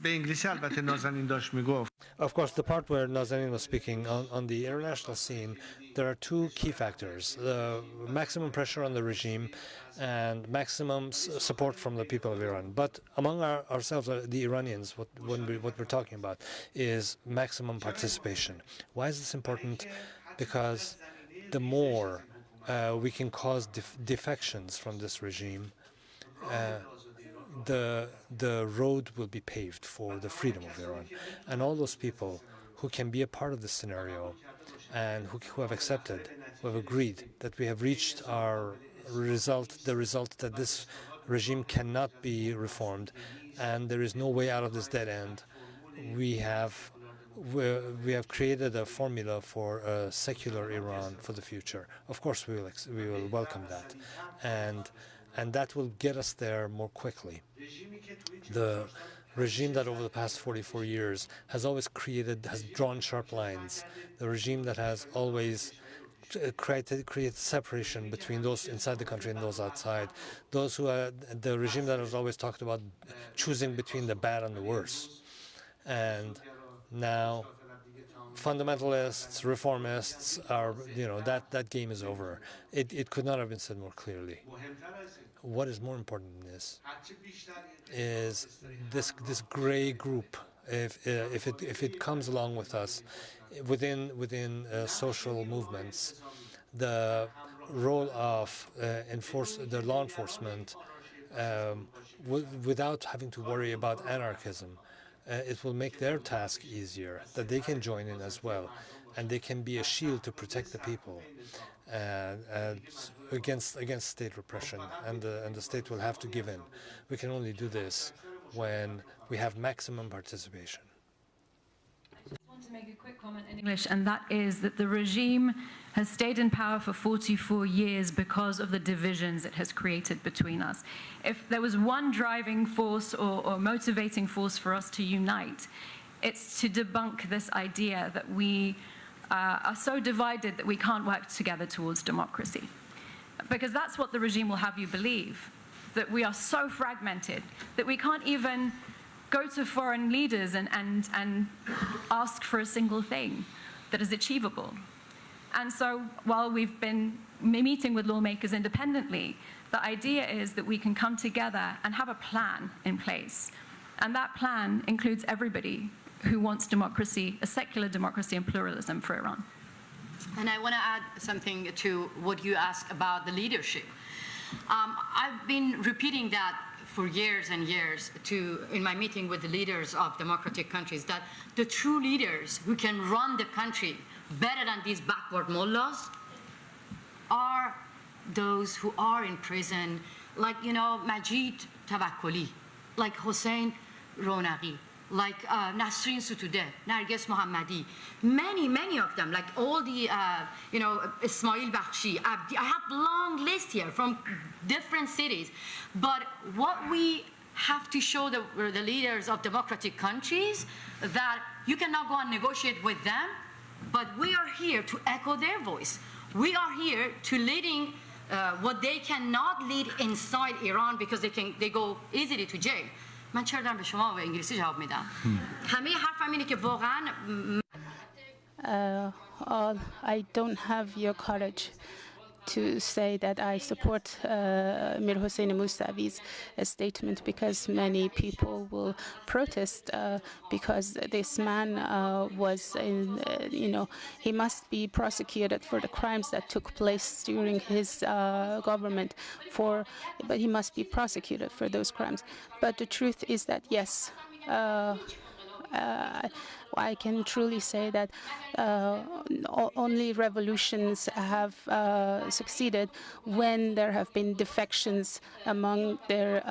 به انگلیسی البته نازنین داشت میگفت. Of course, the part where Nazanin was speaking on the international scene, there are two key factors: the maximum pressure on the regime and maximum support from the people of Iran. But among ourselves, the Iranians, what we're talking about is maximum participation. Why is this important? Because the more we can cause defections from this regime, the road will be paved for the freedom of Iran. And all those people who can be a part of this scenario and who have accepted, who have agreed that we have reached our result, the result that this regime cannot be reformed and there is no way out of this dead end, we have created a formula for a secular Iran for the future. Of course, we will welcome that, and that will get us there more quickly. The regime that over the past 44 years has always has drawn sharp lines. The regime that has always created separation between those inside the country and those outside. The regime that has always talked about choosing between the bad and the worse. And now fundamentalists, reformists are, that game is over. It could not have been said more clearly. What is more important than this is this gray group. If it comes along with us within social movements, the role of the law enforcement, without having to worry about anarchism, it will make their task easier, that they can join in as well, and they can be a shield to protect the people against state repression, and the state will have to give in. We can only do this when we have maximum participation. I just want to make a quick comment in English, and that is that the regime has stayed in power for 44 years because of the divisions it has created between us. If there was one driving force or motivating force for us to unite, it's to debunk this idea that we are so divided that we can't work together towards democracy. Because that's what the regime will have you believe, that we are so fragmented that we can't even go to foreign leaders and ask for a single thing that is achievable. And so while we've been meeting with lawmakers independently, the idea is that we can come together and have a plan in place. And that plan includes everybody who wants democracy, a secular democracy and pluralism for Iran. And I want to add something to what you asked about the leadership. I've been repeating that for years and years in my meeting with the leaders of democratic countries, that the true leaders who can run the country better than these backward mullahs are those who are in prison, like, Majid Tawakkoli, like Hossein Ronaqi, like Nasrin Sotoudeh, Narges Mohammadi, many of them, like all the, Ismail Bakhshi, Abdi. I have a long list here from different cities. But what we have to show the leaders of democratic countries, that you cannot go and negotiate with them, but we are here to echo their voice. We are here to leading what they cannot lead inside Iran because they go easily to jail. من چرا دارم به شما به انگلیسی جواب میدم. همه حرفم اینه که واقعا I don't have your courage to say that I support Mir Hossein Mousavi's statement, because many people will protest because this man was, he must be prosecuted for the crimes that took place during his government, but he must be prosecuted for those crimes. But the truth is that, yes, I can truly say that only revolutions have succeeded when there have been defections among their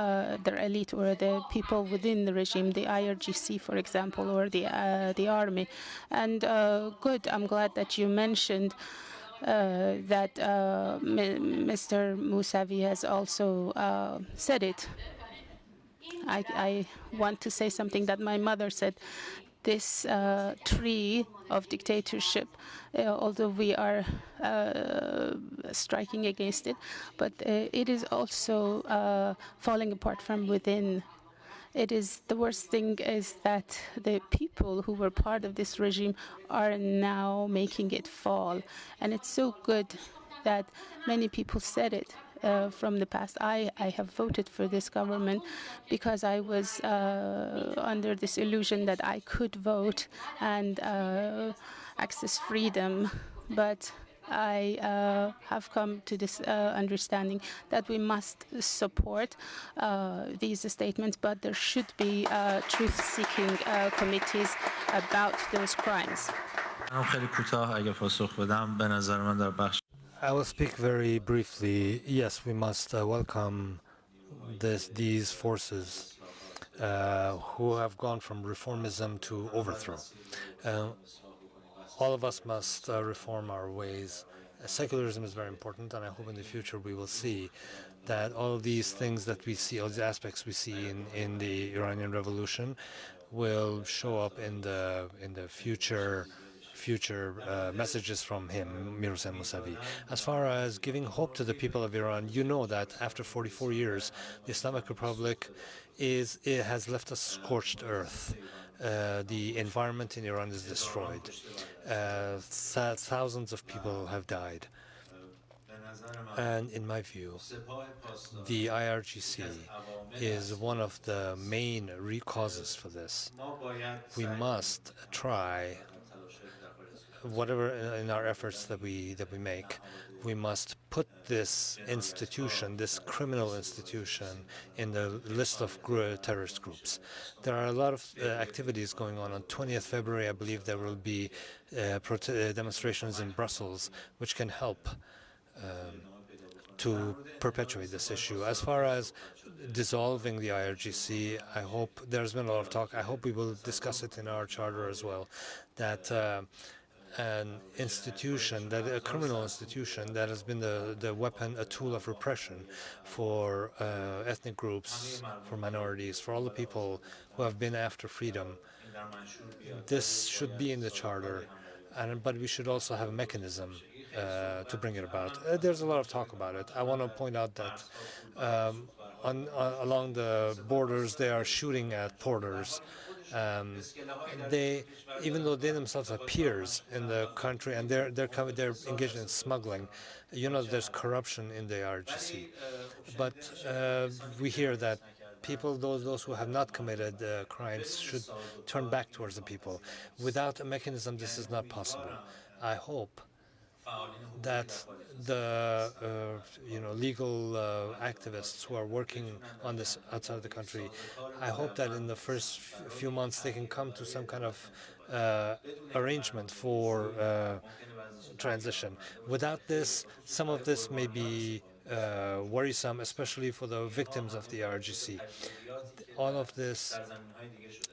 elite or the people within the regime, the IRGC, for example, or the army. And good, I'm glad that you mentioned that Mr. Mousavi has also said it. I want to say something that my mother said. This tree of dictatorship, although we are striking against it, but it is also falling apart from within. The worst thing is that the people who were part of this regime are now making it fall. And it's so good that many people said it from the past. I have voted for this government because I was under this illusion that I could vote and access freedom. But I have come to this understanding that we must support these statements, but there should be truth-seeking committees about those crimes. I will speak very briefly. Yes, we must welcome these forces who have gone from reformism to overthrow. All of us must reform our ways. Secularism is very important, and I hope in the future we will see that all of these things that we see, all these aspects we see in the Iranian Revolution, will show up in the future messages from him, Mir Hossein Mousavi. As far as giving hope to the people of Iran, you know that after 44 years, the Islamic Republic has left a scorched earth. The environment in Iran is destroyed. Thousands of people have died. And in my view, the IRGC is one of the main causes for this. We must try, whatever in our efforts that we make, we must put this institution, this criminal institution, in the list of terrorist groups. There are a lot of activities going on. On 20th February, I believe there will be demonstrations in Brussels, which can help to perpetuate this issue. As far as dissolving the IRGC, I hope there's been a lot of talk. I hope we will discuss it in our charter as well, that an institution, that a criminal institution that has been the weapon, a tool of repression for ethnic groups, for minorities, for all the people who have been after freedom. This should be in the charter, but we should also have a mechanism to bring it about. There's a lot of talk about it. I want to point out that along the borders, they are shooting at porters. Even though they themselves are peers in the country and they're engaged in smuggling, you know, there's corruption in the IRGC. But we hear that people, those who have not committed crimes, should turn back towards the people. Without a mechanism, this is not possible. I hope that the legal activists who are working on this outside the country, I hope that in the first few months they can come to some kind of arrangement for transition. Without this, some of this may be worrisome, especially for the victims of the IRGC. All of this,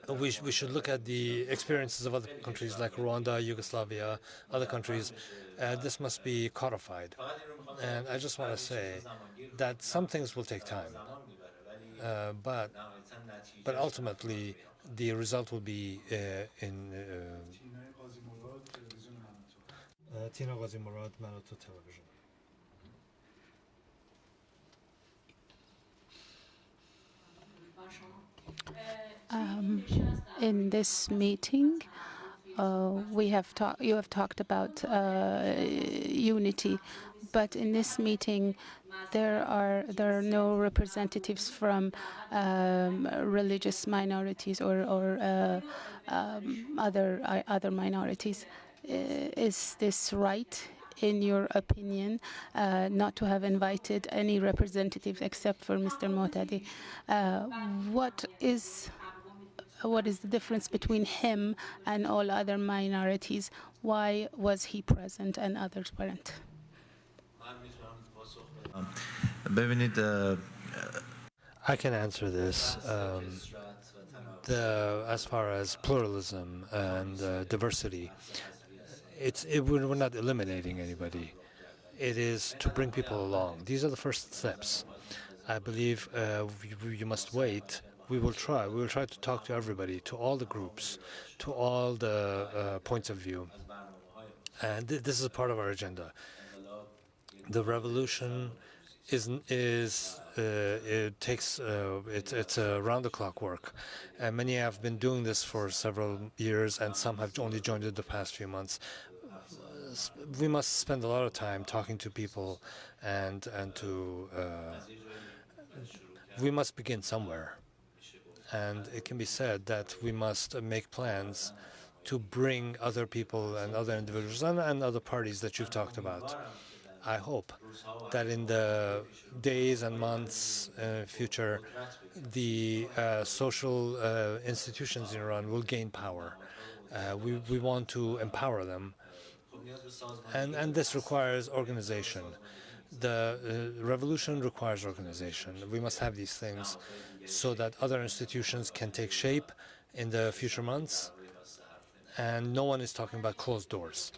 we should look at the experiences of other countries like Rwanda, Yugoslavia, other countries. This must be codified. And I just want to say that some things will take time, but ultimately the result will be in Tina Ghazi Murad, Manato Television. In this meeting, you have talked about unity, but in this meeting, there are no representatives from religious minorities or other minorities. Is this right, in your opinion, not to have invited any representatives except for Mr. Motadi? What is the difference between him and all other minorities? Why was he present and others weren't? I can answer this. As far as pluralism and diversity, we're not eliminating anybody. It is to bring people along. These are the first steps. I believe you must wait. We will try. We will try to talk to everybody, to all the groups, to all the points of view. And this is part of our agenda. The revolution it's round-the-clock work. And many have been doing this for several years, and some have only joined it the past few months. We must spend a lot of time talking to people, and we must begin somewhere. And it can be said that we must make plans to bring other people and other individuals and other parties that you've talked about. I hope that in the days and months future, the social institutions in Iran will gain power. We want to empower them, and this requires organization. The revolution requires organization. We must have these things so that other institutions can take shape in the future months, and no one is talking about closed doors.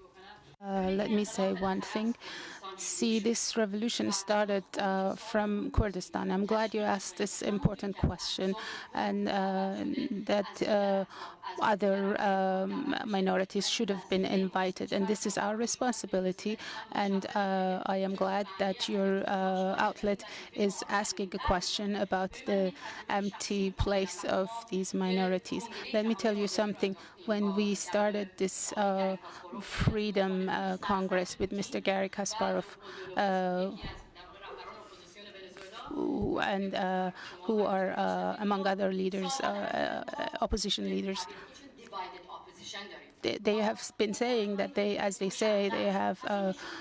Let me say one thing. See, this revolution started from Kurdistan. I'm glad you asked this important question, and that other minorities should have been invited. And this is our responsibility. And I am glad that your outlet is asking a question about the empty place of these minorities. Let me tell you something. When we started this Freedom Congress with Mr. Garry Kasparov, and who are, among other leaders, opposition leaders, they have been saying that as they say, they have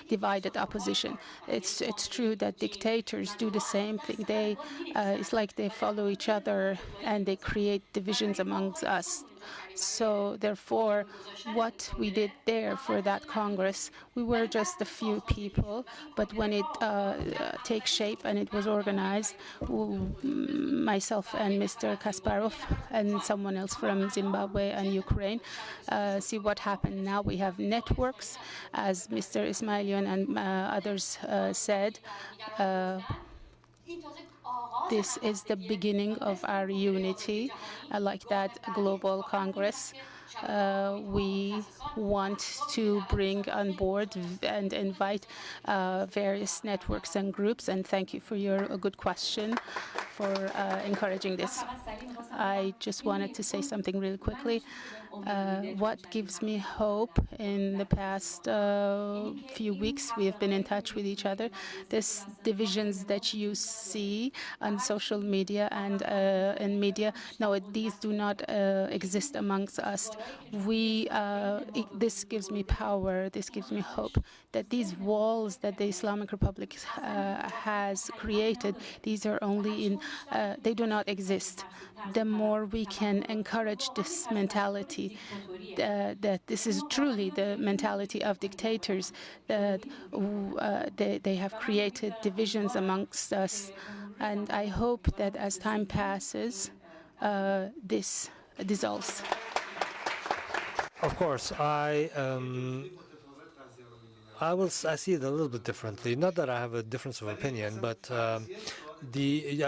divided opposition. It's true that dictators do the same thing. It's like they follow each other and they create divisions amongst us. So therefore, what we did there for that Congress, we were just a few people, but when it takes shape and it was organized, myself and Mr. Kasparov and someone else from Zimbabwe and Ukraine, see what happened now. We have networks, as Mr. Ismailian and others said. This is the beginning of our unity, like that global Congress. We want to bring on board and invite various networks and groups, and thank you for your good question, for encouraging this. I just wanted to say something really quickly. What gives me hope in the past few weeks, we have been in touch with each other. These divisions that you see on social media and in media, no, these do not exist amongst us. This gives me power, this gives me hope that these walls that the Islamic Republic has created, these are only they do not exist. The more we can encourage this mentality, that this is truly the mentality of dictators, that they have created divisions amongst us. And I hope that as time passes, this dissolves. Of course, I see it a little bit differently. Not that I have a difference of opinion, but I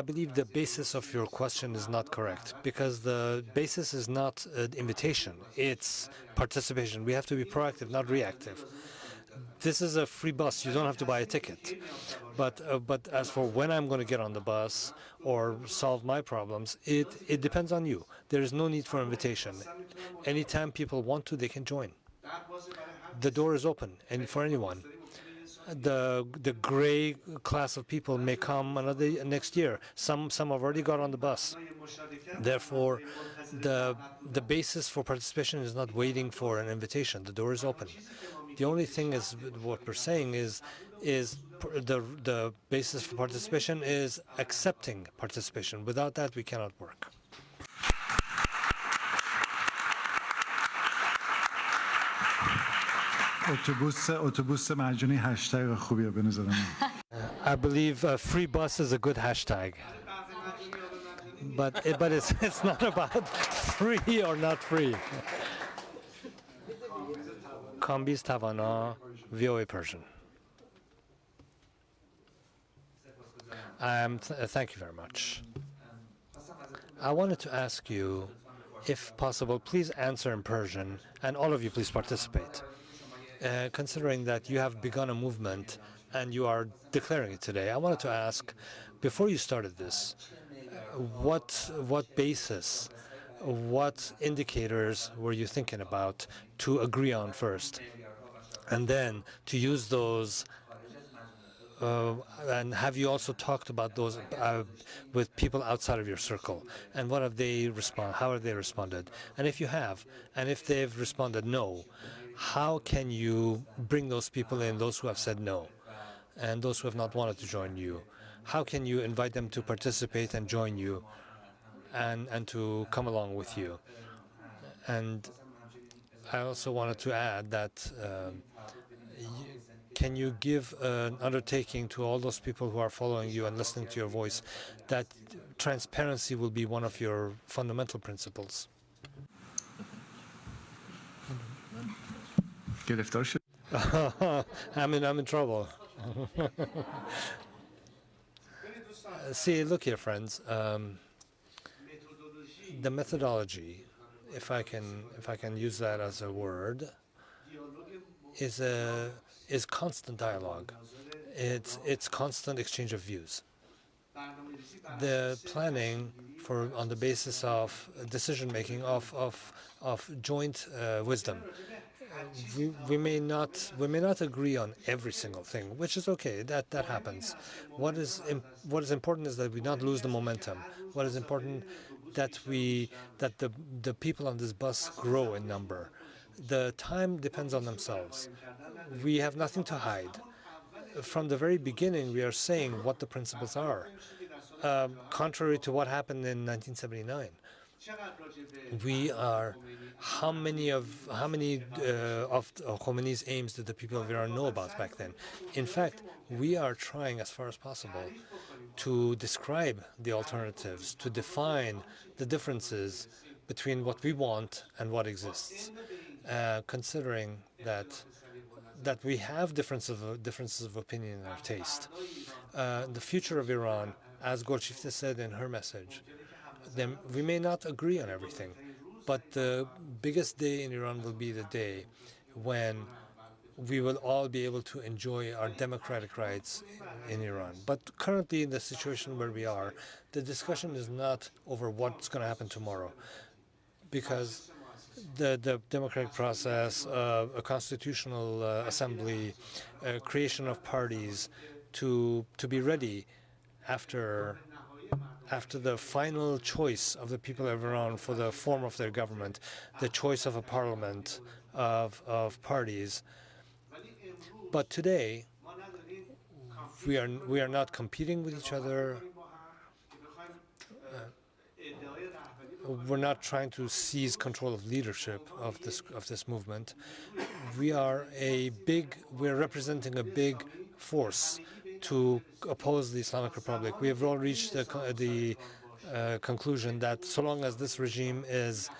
believe the basis of your question is not correct, because the basis is not an invitation, it's participation. We have to be proactive, not reactive. This is a free bus. You don't have to buy a ticket. But as for when I'm going to get on the bus or solve my problems, it depends on you. There is no need for invitation. Anytime people want to, they can join. The door is open, and for anyone. The gray class of people may come next year. Some have already got on the bus. Therefore, the basis for participation is not waiting for an invitation. The door is open. The only thing is what we're saying is the basis for participation is accepting participation. Without that, we cannot work. اتوبوس مجانی هشتگ خوبیه به نظر من. I believe free bus is a good hashtag. But it's not about free or not free. Kambiz Tavana, VOA Persian. Thank you very much. I wanted to ask you, if possible, please answer in Persian, and all of you please participate. Considering that you have begun a movement and you are declaring it today. I wanted to ask, before you started this, what basis, what indicators were you thinking about to agree on first, and then to use those? And have you also talked about those with people outside of your circle? And what have they responded? How have they responded? And if you have, and if they've responded no, how can you bring those people in, those who have said no, and those who have not wanted to join you? How can you invite them to participate and join you, and to come along with you? And I also wanted to add that can you give an undertaking to all those people who are following you and listening to your voice that transparency will be one of your fundamental principles? I'm in trouble. See, look here, friends. The methodology, if I can use that as a word, is constant dialogue. It's constant exchange of views. The planning on the basis of decision making of joint wisdom. We may not agree on every single thing, which is okay. That happens. What is important is that we not lose the momentum. What is important that the people on this bus grow in number. The time depends on themselves. We have nothing to hide. From the very beginning, we are saying what the principles are. Contrary to what happened in 1979, we are. How many of Khomeini's aims did the people of Iran know about back then? In fact, we are trying as far as possible to describe the alternatives, to define the differences between what we want and what exists, considering that we have differences of opinion and of taste. The future of Iran, as Golshifteh said in her message, then we may not agree on everything, but the biggest day in Iran will be the day when we will all be able to enjoy our democratic rights in Iran. But currently, in the situation where we are, the discussion is not over what's going to happen tomorrow, because the democratic process, a constitutional assembly, creation of parties, to be ready after the final choice of the people of Iran for the form of their government, the choice of a parliament, of parties. But today, we are not competing with each other. We're not trying to seize control of leadership of this movement. We're representing a big force to oppose the Islamic Republic. We have all reached the conclusion that so long as this regime is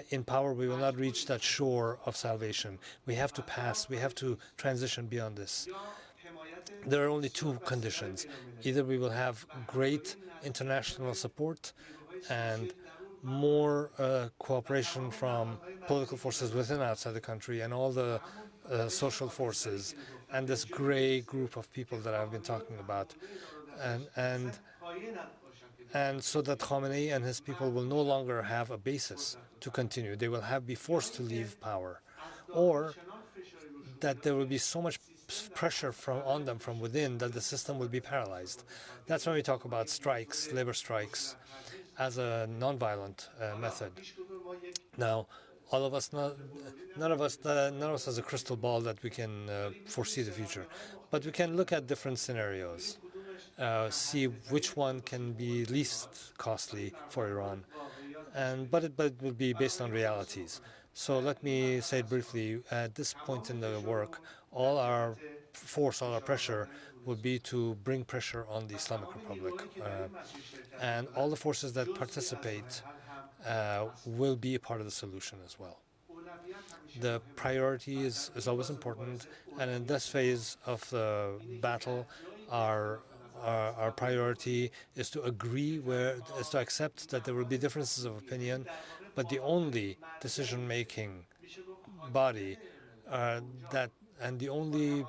in power, we will not reach that shore of salvation. We have to transition beyond this. There are only two conditions. Either we will have great international support and more cooperation from political forces within and outside the country and all the social forces and this gray group of people that I've been talking about, and so that Khamenei and his people will no longer have a basis to continue. They will be forced to leave power, or that there will be so much pressure on them from within that the system will be paralyzed. That's when we talk about strikes, labor strikes, as a nonviolent method. Now, none of us has a crystal ball that we can foresee the future, but we can look at different scenarios, see which one can be least costly for Iran, but it will be based on realities. So let me say it briefly. At this point in the work, all our force, all our pressure will be to bring pressure on the Islamic Republic. And all the forces that participate will be a part of the solution as well. The priority is always important, and in this phase of the battle, our priority is to to accept that there will be differences of opinion, but the only decision-making body and the only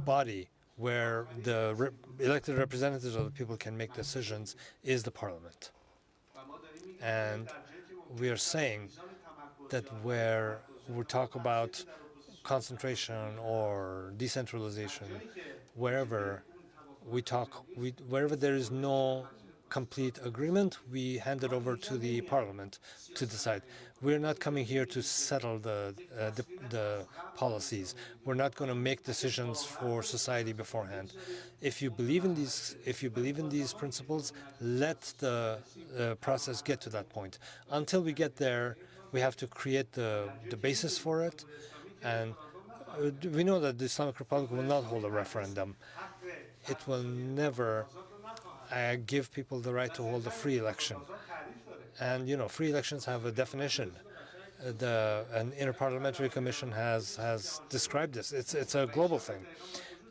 body where the elected representatives of the people can make decisions is the parliament. And we are saying that where we talk about concentration or decentralization, wherever wherever there is no complete agreement, we hand it over to the parliament to decide. We're not coming here to settle the policies. We're not going to make decisions for society beforehand. If you believe in these principles, let the process get to that point. Until we get there, we have to create the basis for it, and we know that the Islamic Republic will not hold a referendum. It will never give people the right to hold a free election. And free elections have a definition. An interparliamentary commission has described this. It's a global thing,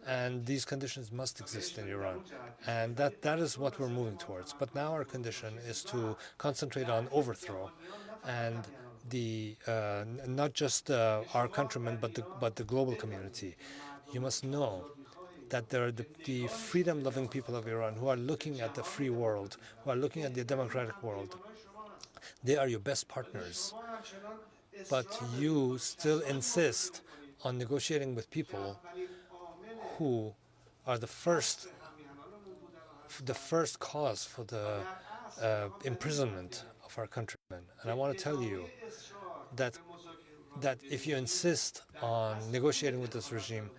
and these conditions must exist in Iran, and that is what we're moving towards. But now our condition is to concentrate on overthrow, and not just our countrymen, but the global community. You must know that there are the freedom-loving people of Iran who are looking at the free world, who are looking at the democratic world. They are your best partners. But you still insist on negotiating with people who are the first cause for the imprisonment of our countrymen. And I want to tell you that if you insist on negotiating with this regime,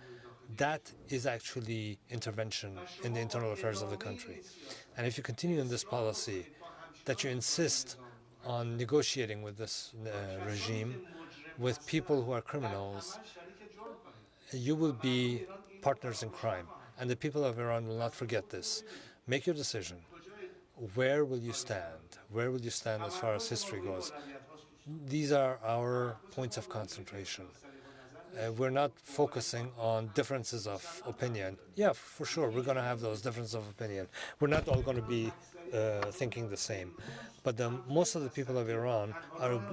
that is actually intervention in the internal affairs of the country. And if you continue in this policy, that you insist on negotiating with this regime, with people who are criminals, you will be partners in crime. And the people of Iran will not forget this. Make your decision. Where will you stand? Where will you stand as far as history goes? These are our points of concentration. We're not focusing on differences of opinion. Yeah, for sure, we're going to have those differences of opinion. We're not all going to be thinking the same. But most of the people of Iran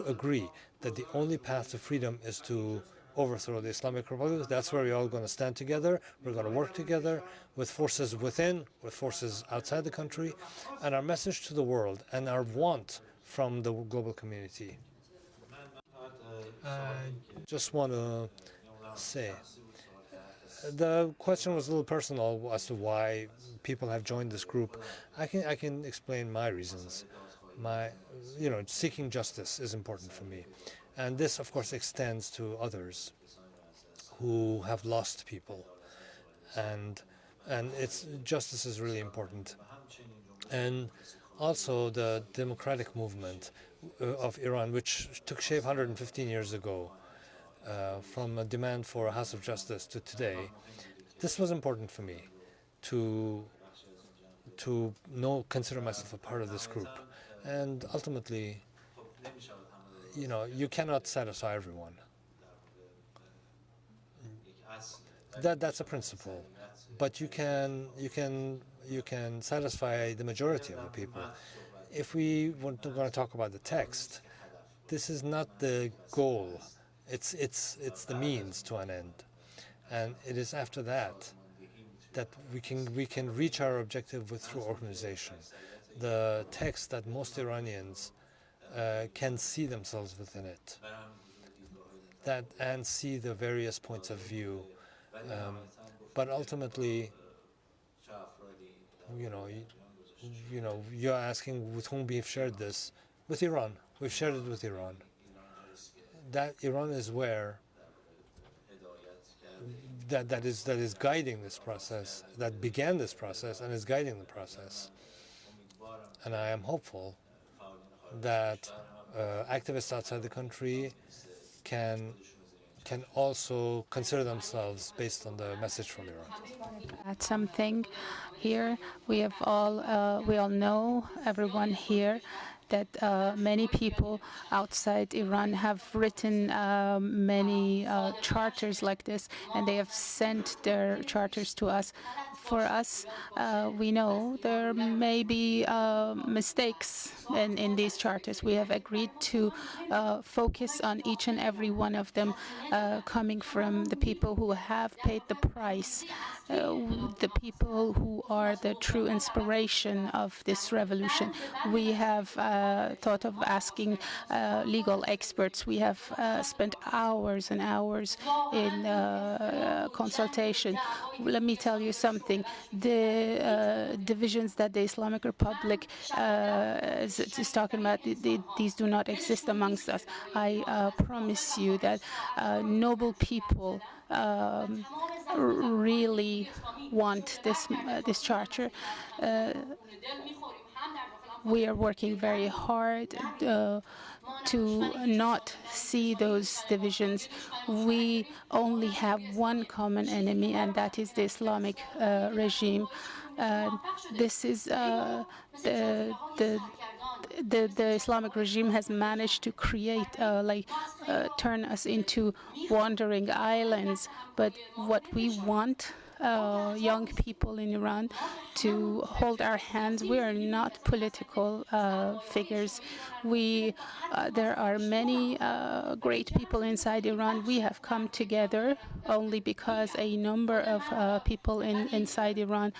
agree that the only path to freedom is to overthrow the Islamic Republic. That's where we're all going to stand together. We're going to work together with forces within, with forces outside the country, and our message to the world and our want from the global community. I just want to say, the question was a little personal as to why people have joined this group. I can explain my reasons. Seeking justice is important for me. And this, of course, extends to others who have lost people. And justice is really important. And also the democratic movement of Iran, which took shape 115 years ago, from a demand for a House of Justice to today, this was important for me to consider myself a part of this group. And ultimately, you cannot satisfy everyone. That's a principle, but you can satisfy the majority of the people. If we want to talk about the text, this is not the goal. It's the means to an end, and it is after that we can reach our objective through organization. The text that most Iranians can see themselves within it, and see the various points of view, but ultimately, you're asking with whom we've shared this. With Iran. We've shared it with Iran. That Iran is where that is guiding this process, that began this process and is guiding the process. And I am hopeful that activists outside the country can also consider themselves based on the message from Iran. Add something here. We all know, everyone here, that many people outside Iran have written many charters like this, and they have sent their charters to us. For us, we know there may be mistakes in these charters. We have agreed to focus on each and every one of them, coming from the people who have paid the price, the people who are the true inspiration of this revolution. We have thought of asking legal experts. We have spent hours and hours in consultation. Let me tell you something. The divisions that the Islamic Republic is talking about, these do not exist amongst us. I promise you that noble people really want this charter. We are working very hard to not see those divisions. We only have one common enemy, and that is the Islamic regime. This is the Islamic regime has managed to create, turn us into wandering islands. But what we want, young people in Iran, to hold our hands. We are not political figures. There are many great people inside Iran. We have come together only because a number of people inside Iran.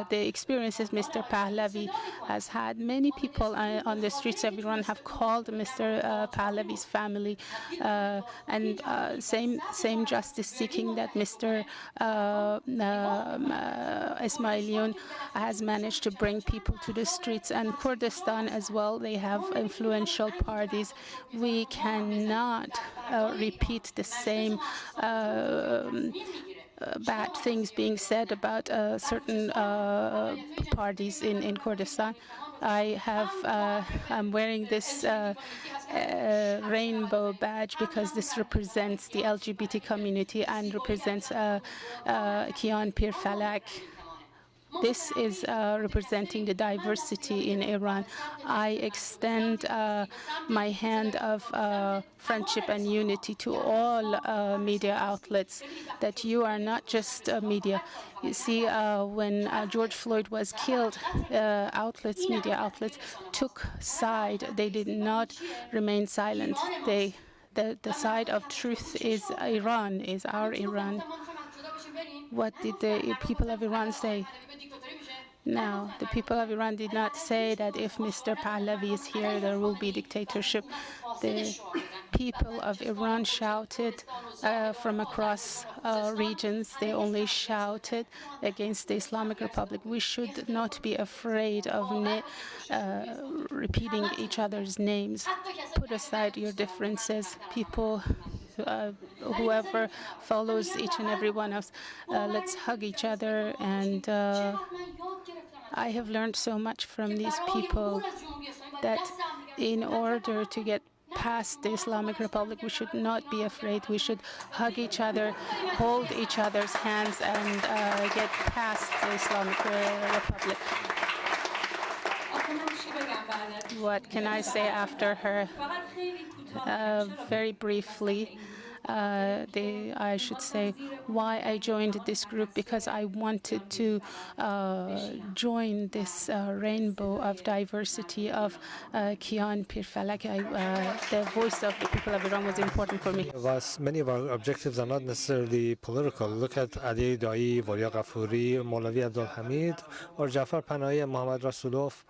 The experiences Mr. Pahlavi has had, many people on the streets of Iran have called Mr. Pahlavi's family, and same justice seeking that Mr. Ismailion has managed to bring people to the streets, and Kurdistan as well. They have influential parties. We cannot repeat the same bad things being said about certain parties in Kurdistan. I'm wearing this rainbow badge because this represents the LGBT community and represents Kian Pir Falak. This is representing the diversity in Iran. I extend my hand of friendship and unity to all media outlets, that you are not just media. You see, when George Floyd was killed, media outlets took side. They did not remain silent. The side of truth is Iran, is our Iran. What did the people of Iran say? No, the people of Iran did not say that if Mr. Pahlavi is here, there will be dictatorship. The people of Iran shouted from across regions. They only shouted against the Islamic Republic. We should not be afraid of repeating each other's names. Put aside your differences. People, whoever follows each and every one of us, let's hug each other. And I have learned so much from these people that in order to get past the Islamic Republic, we should not be afraid. We should hug each other, hold each other's hands, and get past the Islamic Republic. What can I say after her? Very briefly, I should say why I joined this group, because I wanted to join this rainbow of diversity of Kian Pir Falak. The voice of the people of Iran was important for me. Many of our objectives are not necessarily political. Look at Ali Dai, Volia Ghafouri, Maulavi Abdul Hamid, or Jafar Panahi and Mohammad Rasulov.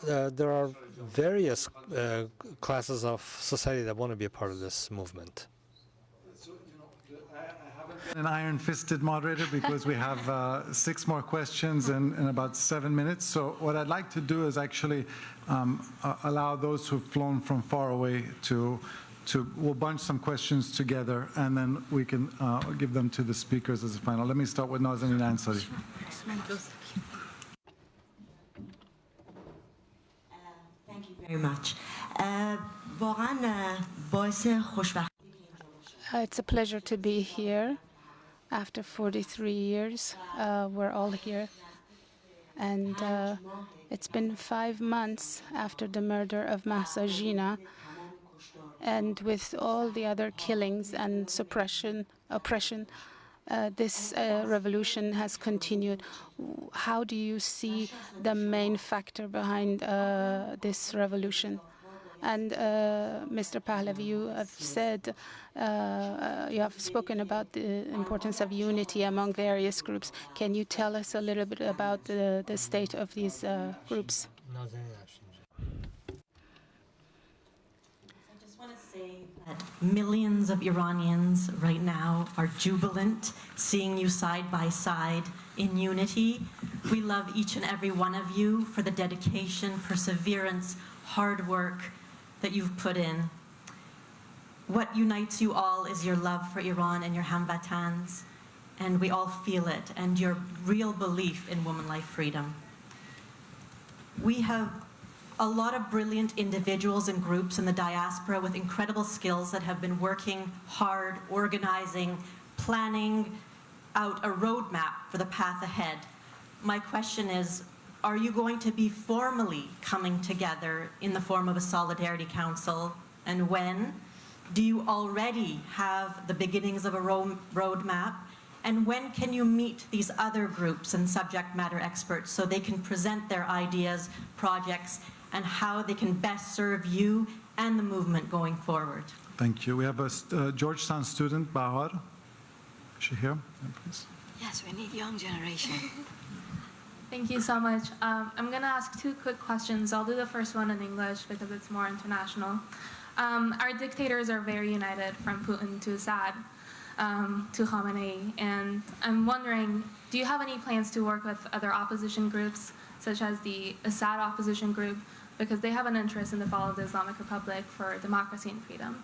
There are various classes of society that want to be a part of this movement. An iron-fisted moderator, because we have 6 more questions in about 7 minutes. So what I'd like to do is actually allow those who've flown from far away we'll bunch some questions together, and then we can give them to the speakers as a final. Let me start with Nazanin Ansari. Thank you very much. It's a pleasure to be here. After 43 years, we're all here. And it's been 5 months after the murder of Mahsa Jina. And with all the other killings and oppression, this revolution has continued. How do you see the main factor behind this revolution? And Mr. Pahlavi, you have said, you have spoken about the importance of unity among various groups. Can you tell us a little bit about the state of these groups? I just want to say that millions of Iranians right now are jubilant, seeing you side by side in unity. We love each and every one of you for the dedication, perseverance, hard work that you've put in. What unites you all is your love for Iran and your hamvatans, and we all feel it, and your real belief in woman life freedom. We have a lot of brilliant individuals and groups in the diaspora with incredible skills that have been working hard, organizing, planning out a roadmap for the path ahead. My question is, are you going to be formally coming together in the form of a Solidarity Council? And when? Do you already have the beginnings of a roadmap? And when can you meet these other groups and subject matter experts so they can present their ideas, projects, and how they can best serve you and the movement going forward? Thank you. We have a Georgetown student, Bahar. Is she here? Yeah, please. Yes, we need young generation. Thank you so much. I'm going to ask 2 quick questions. I'll do the first one in English because it's more international. Our dictators are very united, from Putin to Assad to Khamenei. And I'm wondering, do you have any plans to work with other opposition groups, such as the Assad opposition group, because they have an interest in the fall of the Islamic Republic for democracy and freedom?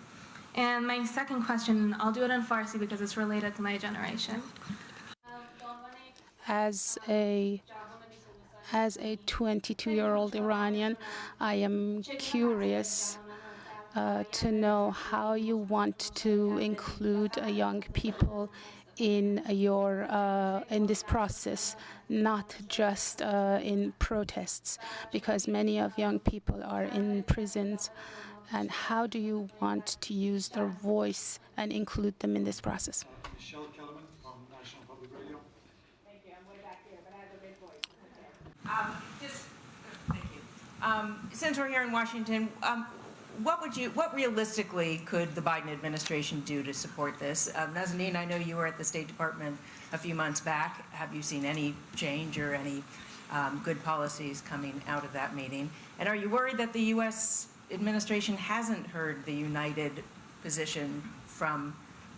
And my second question, I'll do it in Farsi because it's related to my generation. As a 22-year-old Iranian, I am curious to know how you want to include young people in this process, not just in protests, because many of young people are in prisons. And how do you want to use their voice and include them in this process? Since we're here in Washington, what realistically could the Biden administration do to support this? Nazanin, I know you were at the State Department a few months back. Have you seen any change or any good policies coming out of that meeting? And are you worried that the U.S. administration hasn't heard the united position from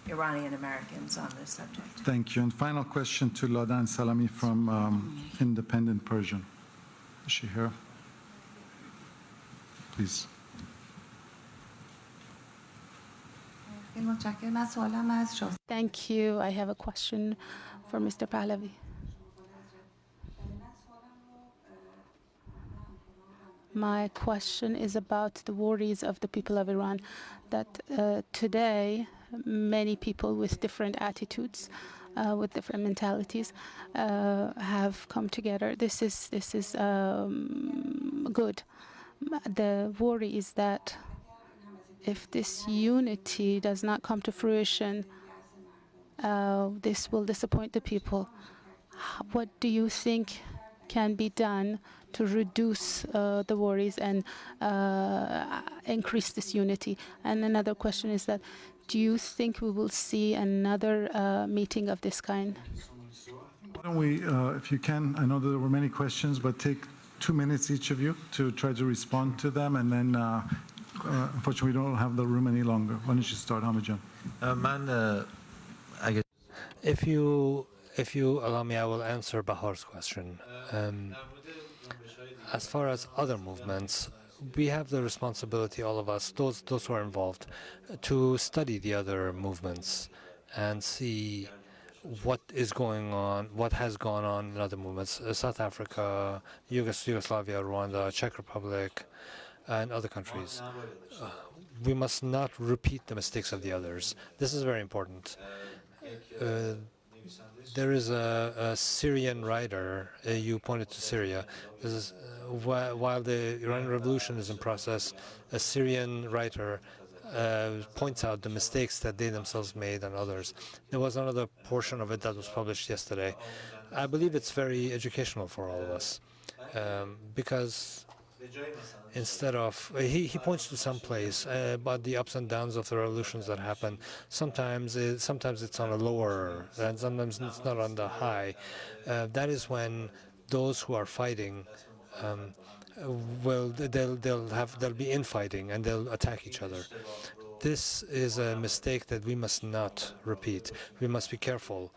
Iranian Americans on this subject? Thank you. And final question to Ladan Salami from Independent Persian. Is she here? Please. Thank you. I have a question for Mr. Pahlavi. My question is about the worries of the people of Iran, that today many people with different attitudes, with different mentalities, have come together. This is good. The worry is that if this unity does not come to fruition, this will disappoint the people. What do you think can be done to reduce the worries and increase this unity? And another question is that, do you think we will see another meeting of this kind? Why don't we, if you can, I know there were many questions, but take 2 minutes each of you to try to respond to them, and then unfortunately we don't have the room any longer. Why don't you start, Hamajan? I guess if you allow me, I will answer Bahar's question. As far as other movements, we have the responsibility, all of us, those who are involved, to study the other movements and see what is going on, what has gone on in other movements, South Africa, Yugoslavia, Rwanda, Czech Republic, and other countries. We must not repeat the mistakes of the others. This is very important. there is a Syrian writer, you pointed to Syria. This is, while the Iranian Revolution is in process, a Syrian writer points out the mistakes that they themselves made and others. There was another portion of it that was published yesterday. I believe it's very educational for all of us because instead of he points to some place about the ups and downs of the revolutions that happen. Sometimes it's on a lower and sometimes it's not on the high. That is when those who are fighting they'll be infighting and they'll attack each other. This is a mistake that we must not repeat. We must be careful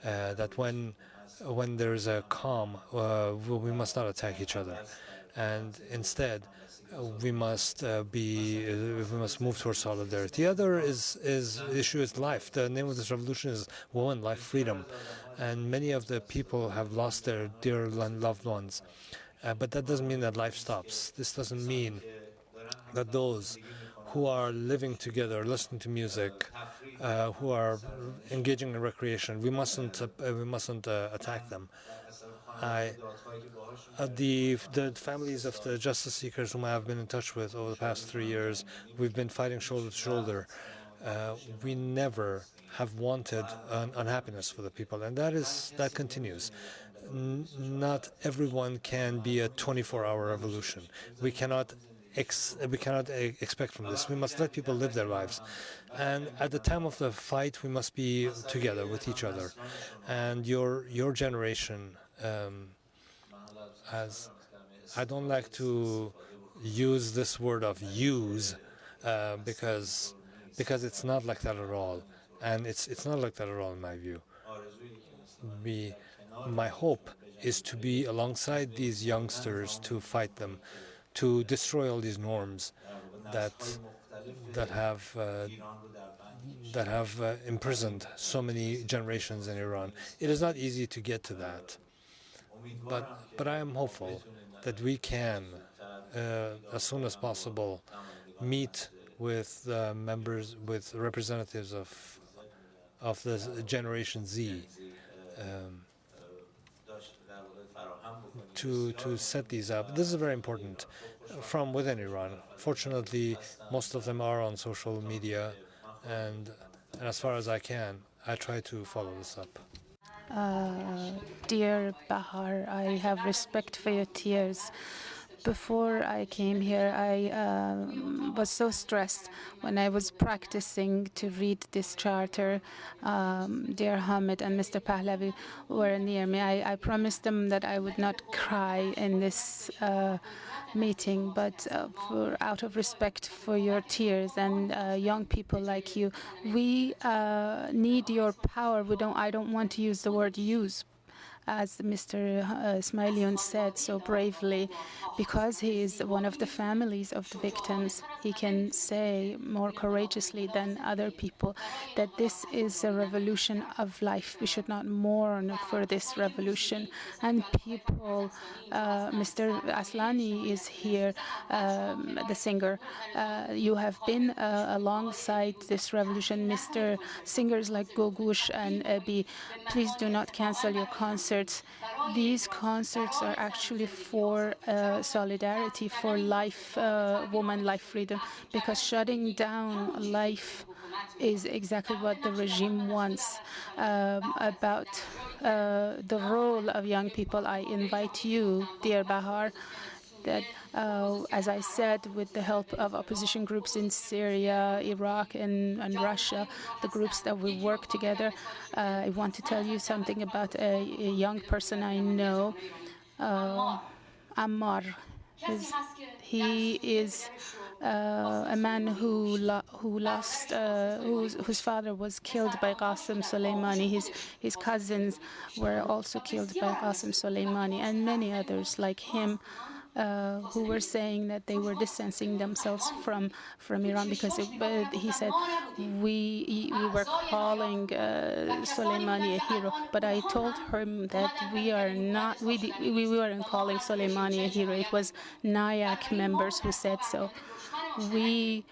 that when there's a calm, we must not attack each other, and instead we must move towards solidarity. The other issue is life. The name of this revolution is Women, Life, Freedom, and many of the people have lost their dear loved ones. But that doesn't mean that life stops. This doesn't mean that those who are living together, listening to music, who are engaging in recreation, we mustn't attack them. The families of the justice seekers whom I have been in touch with over the past 3 years, we've been fighting shoulder to shoulder. We never have wanted unhappiness for the people, and that continues. Not everyone can be a 24-hour revolution. We cannot expect from this. We must let people live their lives, and at the time of the fight, we must be together with each other. And your generation, as I don't like to use this word of use, because it's not like that at all, and it's not like that at all in my view. My hope is to be alongside these youngsters to fight them, to destroy all these norms that have imprisoned so many generations in Iran. It is not easy to get to that, but I am hopeful that we can, as soon as possible, meet with with representatives of the Generation Z. To set these up. This is very important from within Iran. Fortunately, most of them are on social media, and as far as I can, I try to follow this up. Dear Bahar, I have respect for your tears. Before I came here, I was so stressed when I was practicing to read this charter. Dear Hamid and Mr. Pahlavi were near me. I promised them that I would not cry in this meeting, but out of respect for your tears and young people like you, we need your power. I don't want to use the word use, as Mr. Ismailian said so bravely, because he is one of the families of the victims. He can say more courageously than other people that this is a revolution of life. We should not mourn for this revolution. And people, Mr. Aslani is here, the singer. You have been alongside this revolution. Mr. Singers like Gogush and Ebi, please do not cancel your concerts. These concerts are actually for solidarity, for life, woman, life, freedom, because shutting down life is exactly what the regime wants. About the role of young people, I invite you, dear Bahar, that, as I said, with the help of opposition groups in Syria, Iraq, and Russia, the groups that we work together, I want to tell you something about a young person I know, Ammar. He is a man whose father was killed by Qasem Soleimani. His cousins were also killed by Qasem Soleimani, and many others like him, who were saying that they were distancing themselves from Iran because he said we were calling Soleimani a hero. But I told him that we weren't calling Soleimani a hero. It was NAYAC members who said so. We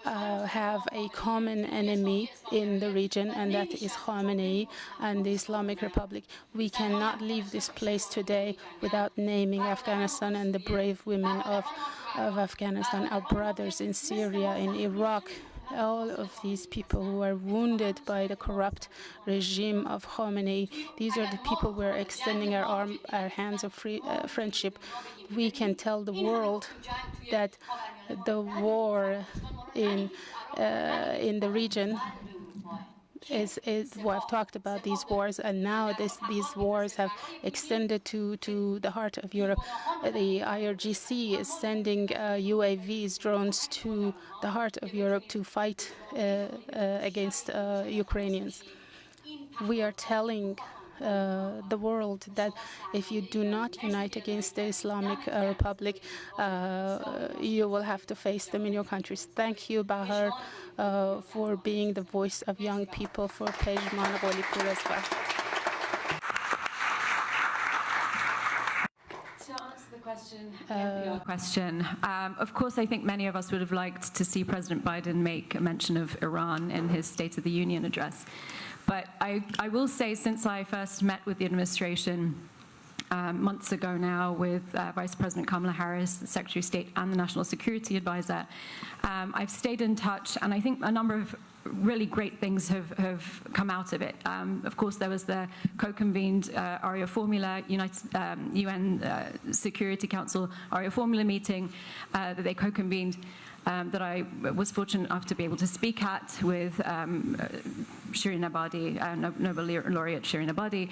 have a common enemy in the region, and that is Khamenei and the Islamic Republic. We cannot leave this place today without naming Afghanistan and the brave women of Afghanistan, our brothers in Syria, in Iraq, all of these people who are wounded by the corrupt regime of Khamenei. These are the people we're extending our hands of friendship. We can tell the world that the war in the region is what I've talked about, these wars, and now these wars have extended to the heart of Europe. The IRGC is sending UAVs, drones, to the heart of Europe to fight against Ukrainians. We are telling the world that if you do not unite against the Islamic Republic, you will have to face them in your countries. Thank you, Bahar, for being the voice of young people for Pejman Gholipur. To answer the question, of course, I think many of us would have liked to see President Biden make a mention of Iran in his State of the Union address. But I will say, since I first met with the administration months ago now with Vice President Kamala Harris, the Secretary of State, and the National Security Advisor, I've stayed in touch, and I think a number of really great things have come out of it. Of course, there was the co-convened Aria Formula UN Security Council Aria Formula meeting that they co-convened, that I was fortunate enough to be able to speak at with Shirin Ebadi, Nobel laureate Shirin Ebadi.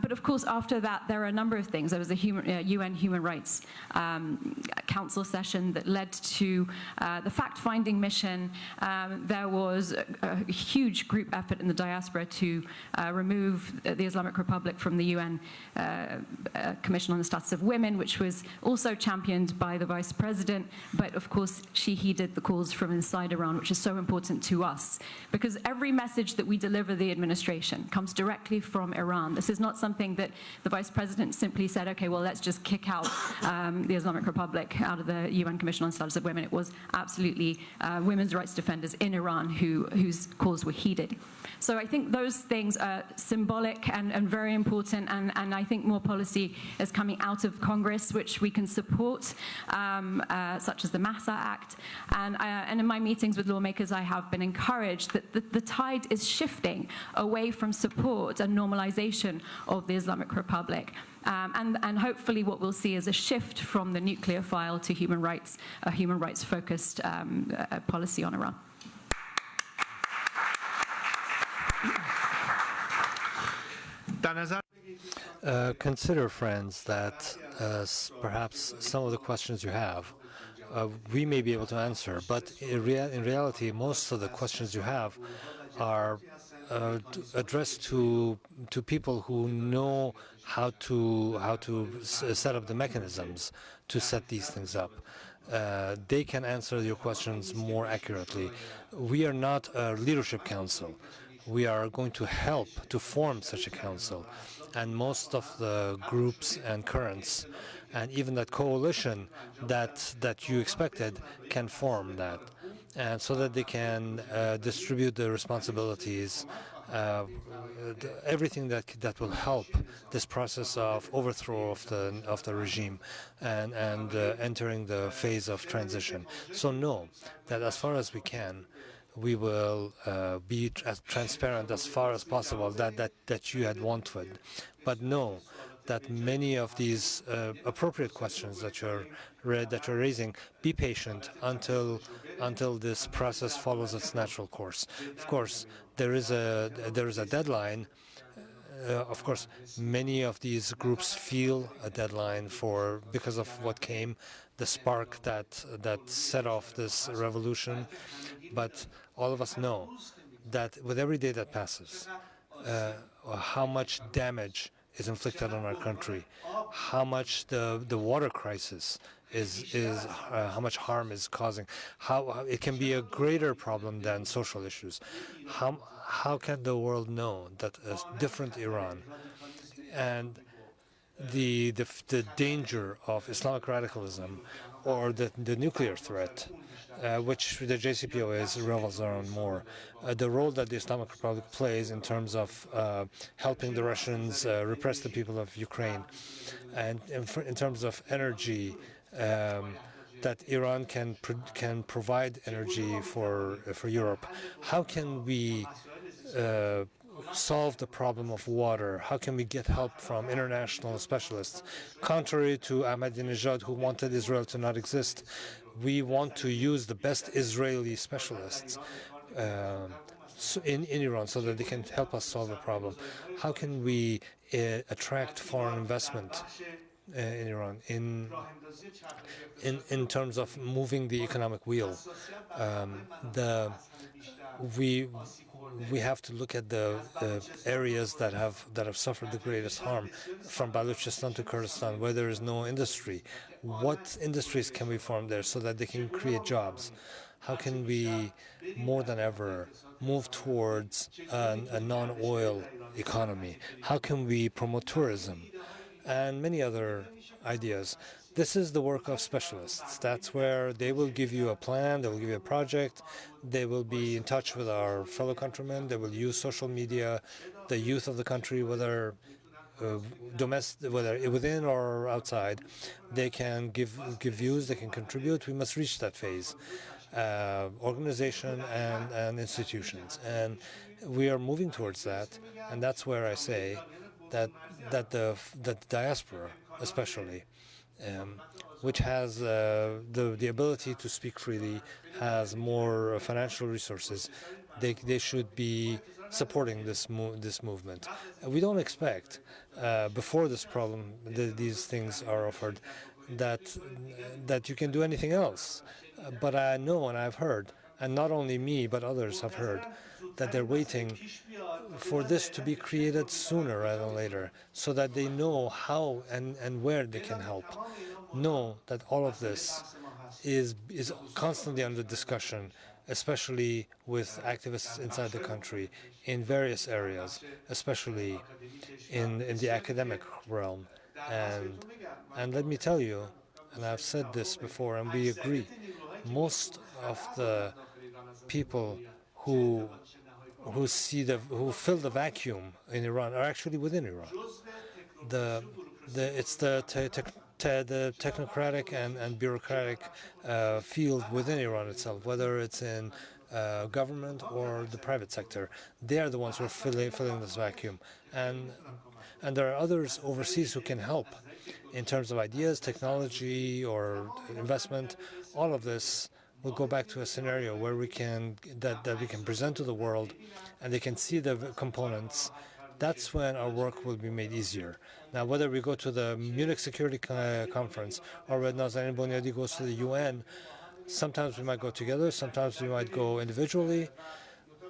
But of course, after that, there are a number of things. There was a UN Human Rights Council session that led to the fact-finding mission. There was a huge group effort in the diaspora to remove the Islamic Republic from the UN Commission on the Status of Women, which was also championed by the Vice President. But of course, she heeded the calls from inside Iran, which is so important to us, because every message that we deliver the administration comes directly from Iran. This is not something that the Vice President simply said, okay, well, let's just kick out the Islamic Republic out of the UN Commission on the Status of Women. It was absolutely women's rights defenders in Iran whose calls were heeded. So I think those things are symbolic and very important, and I think more policy is coming out of Congress, which we can support, such as the MASA Act. And in my meetings with lawmakers, I have been encouraged that the tide is shifting away from support and normalization of the Islamic Republic. And hopefully what we'll see is a shift from the nuclear file to human rights, a human rights-focused policy on Iran. Consider, friends, that perhaps some of the questions you have we may be able to answer, but in reality, most of the questions you have are addressed to people who know how to set up the mechanisms to set these things up. They can answer your questions more accurately. We are not a leadership council. We are going to help to form such a council, and most of the groups and currents and even that coalition that you expected can form that, and so that they can distribute the responsibilities, everything that will help this process of overthrow of the regime and entering the phase of transition. So know that as far as we can, we will be as transparent as far as possible that you had wanted. But know that many of these appropriate questions that you're raising, be patient until this process follows its natural course. Of course, there is a deadline. Of course, many of these groups feel a deadline because of what came, the spark that set off this revolution. But all of us know that with every day that passes, how much damage is inflicted on our country, how much the water crisis is how much harm is causing, how it can be a greater problem than social issues. How can the world know that a different Iran and the danger of Islamic radicalism or the nuclear threat, which the JCPOA revolves around more. The role that the Islamic Republic plays in terms of helping the Russians repress the people of Ukraine, and in terms of energy, that Iran can provide energy for Europe. How can we solve the problem of water? How can we get help from international specialists? Contrary to Ahmadinejad, who wanted Israel to not exist, we want to use the best Israeli specialists in Iran so that they can help us solve the problem. How can we attract foreign investment in Iran in terms of moving the economic wheel? We have to look at the areas that have suffered the greatest harm, from Balochistan to Kurdistan, where there is no industry. What industries can we form there so that they can create jobs? How can we, more than ever, move towards a non-oil economy? How can we promote tourism? And many other ideas. This is the work of specialists. That's where they will give you a plan, they will give you a project, they will be in touch with our fellow countrymen, they will use social media, the youth of the country, whether whether within or outside, they can give views, they can contribute. We must reach that phase. Organization and institutions. And we are moving towards that, and that's where I say that the diaspora, especially, which has the ability to speak freely, has more financial resources, they should be supporting this movement. We don't expect before this problem, these things are offered, that you can do anything else. But I know and I've heard, and not only me but others have heard, that they're waiting for this to be created sooner rather than later, so that they know how and where they can help. Know that all of this is constantly under discussion, especially with activists inside the country in various areas, especially in the academic realm. And let me tell you, and I've said this before, and we agree, most of the people who fill the vacuum in Iran are actually within Iran. It's the technocratic and bureaucratic field within Iran itself, whether it's in government or the private sector. They are the ones who are filling this vacuum, and there are others overseas who can help in terms of ideas, technology, or investment. All of this will go back to a scenario where we can present to the world, and they can see the components. That's when our work will be made easier. Now, whether we go to the Munich Security Conference or when Nazanin Boniadi goes to the UN, sometimes we might go together, sometimes we might go individually,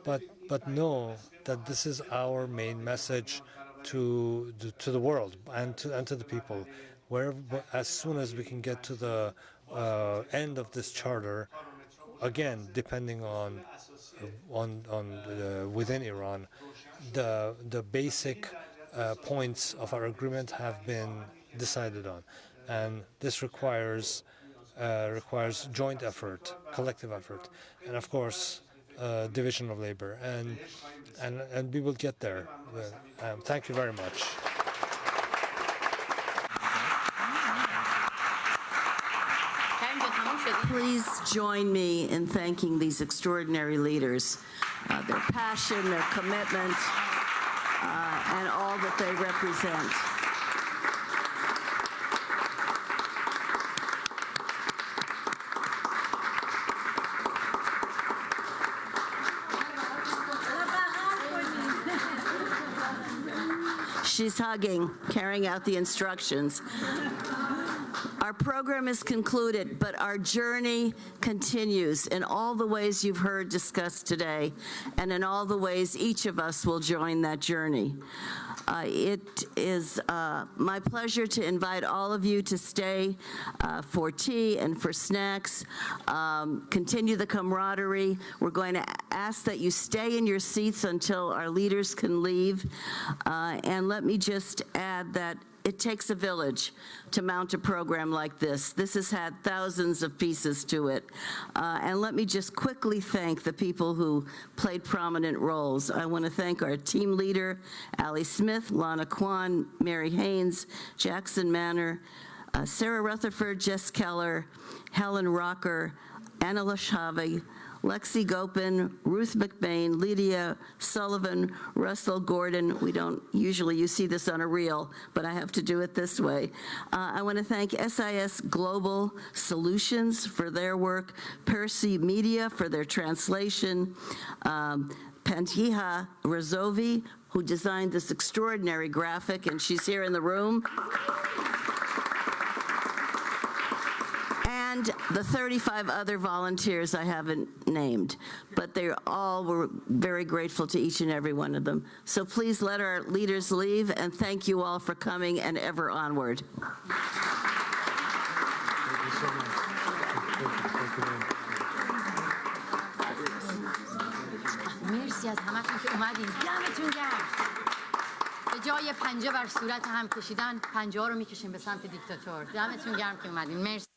but know that this is our main message to the world and to the people. As soon as we can get to the end of this charter, again, depending on within Iran, the basic points of our agreement have been decided on, and this requires joint effort, collective effort, and of course division of labor, and we will get there. Thank you very much. Please join me in thanking these extraordinary leaders, their passion, their commitment, and all that they represent. She's hugging, carrying out the instructions. Our program is concluded, but our journey continues in all the ways you've heard discussed today, and in all the ways each of us will join that journey. It is my pleasure to invite all of you to stay for tea and for snacks. Continue the camaraderie. We're going to ask that you stay in your seats until our leaders can leave. And let me just add that it takes a village to mount a program like this. This has had thousands of pieces to it. And let me just quickly thank the people who played prominent roles. I want to thank our team leader, Allie Smith, Lana Kwan, Mary Haynes, Jackson Manor, Sarah Rutherford, Jess Keller, Helen Rocker, Anna Lashave, Lexi Gopin, Ruth McBain, Lydia Sullivan, Russell Gordon. We don't usually, you see this on a reel, but I have to do it this way. I want to thank SIS Global Solutions for their work, Percy Media for their translation, Pantiha Razovi, who designed this extraordinary graphic, and she's here in the room. And the 35 other volunteers I haven't named, but they all were very grateful to each and every one of them. So please let our leaders leave, and thank you all for coming and ever onward. مرسی از همتون که اومدین. دمتون گرم. به جای پنجه بر صورت هم کشیدن، پنجه ها رو میکشیم به سمت دیکتاتور. دمتون گرم که اومدین. مرسی.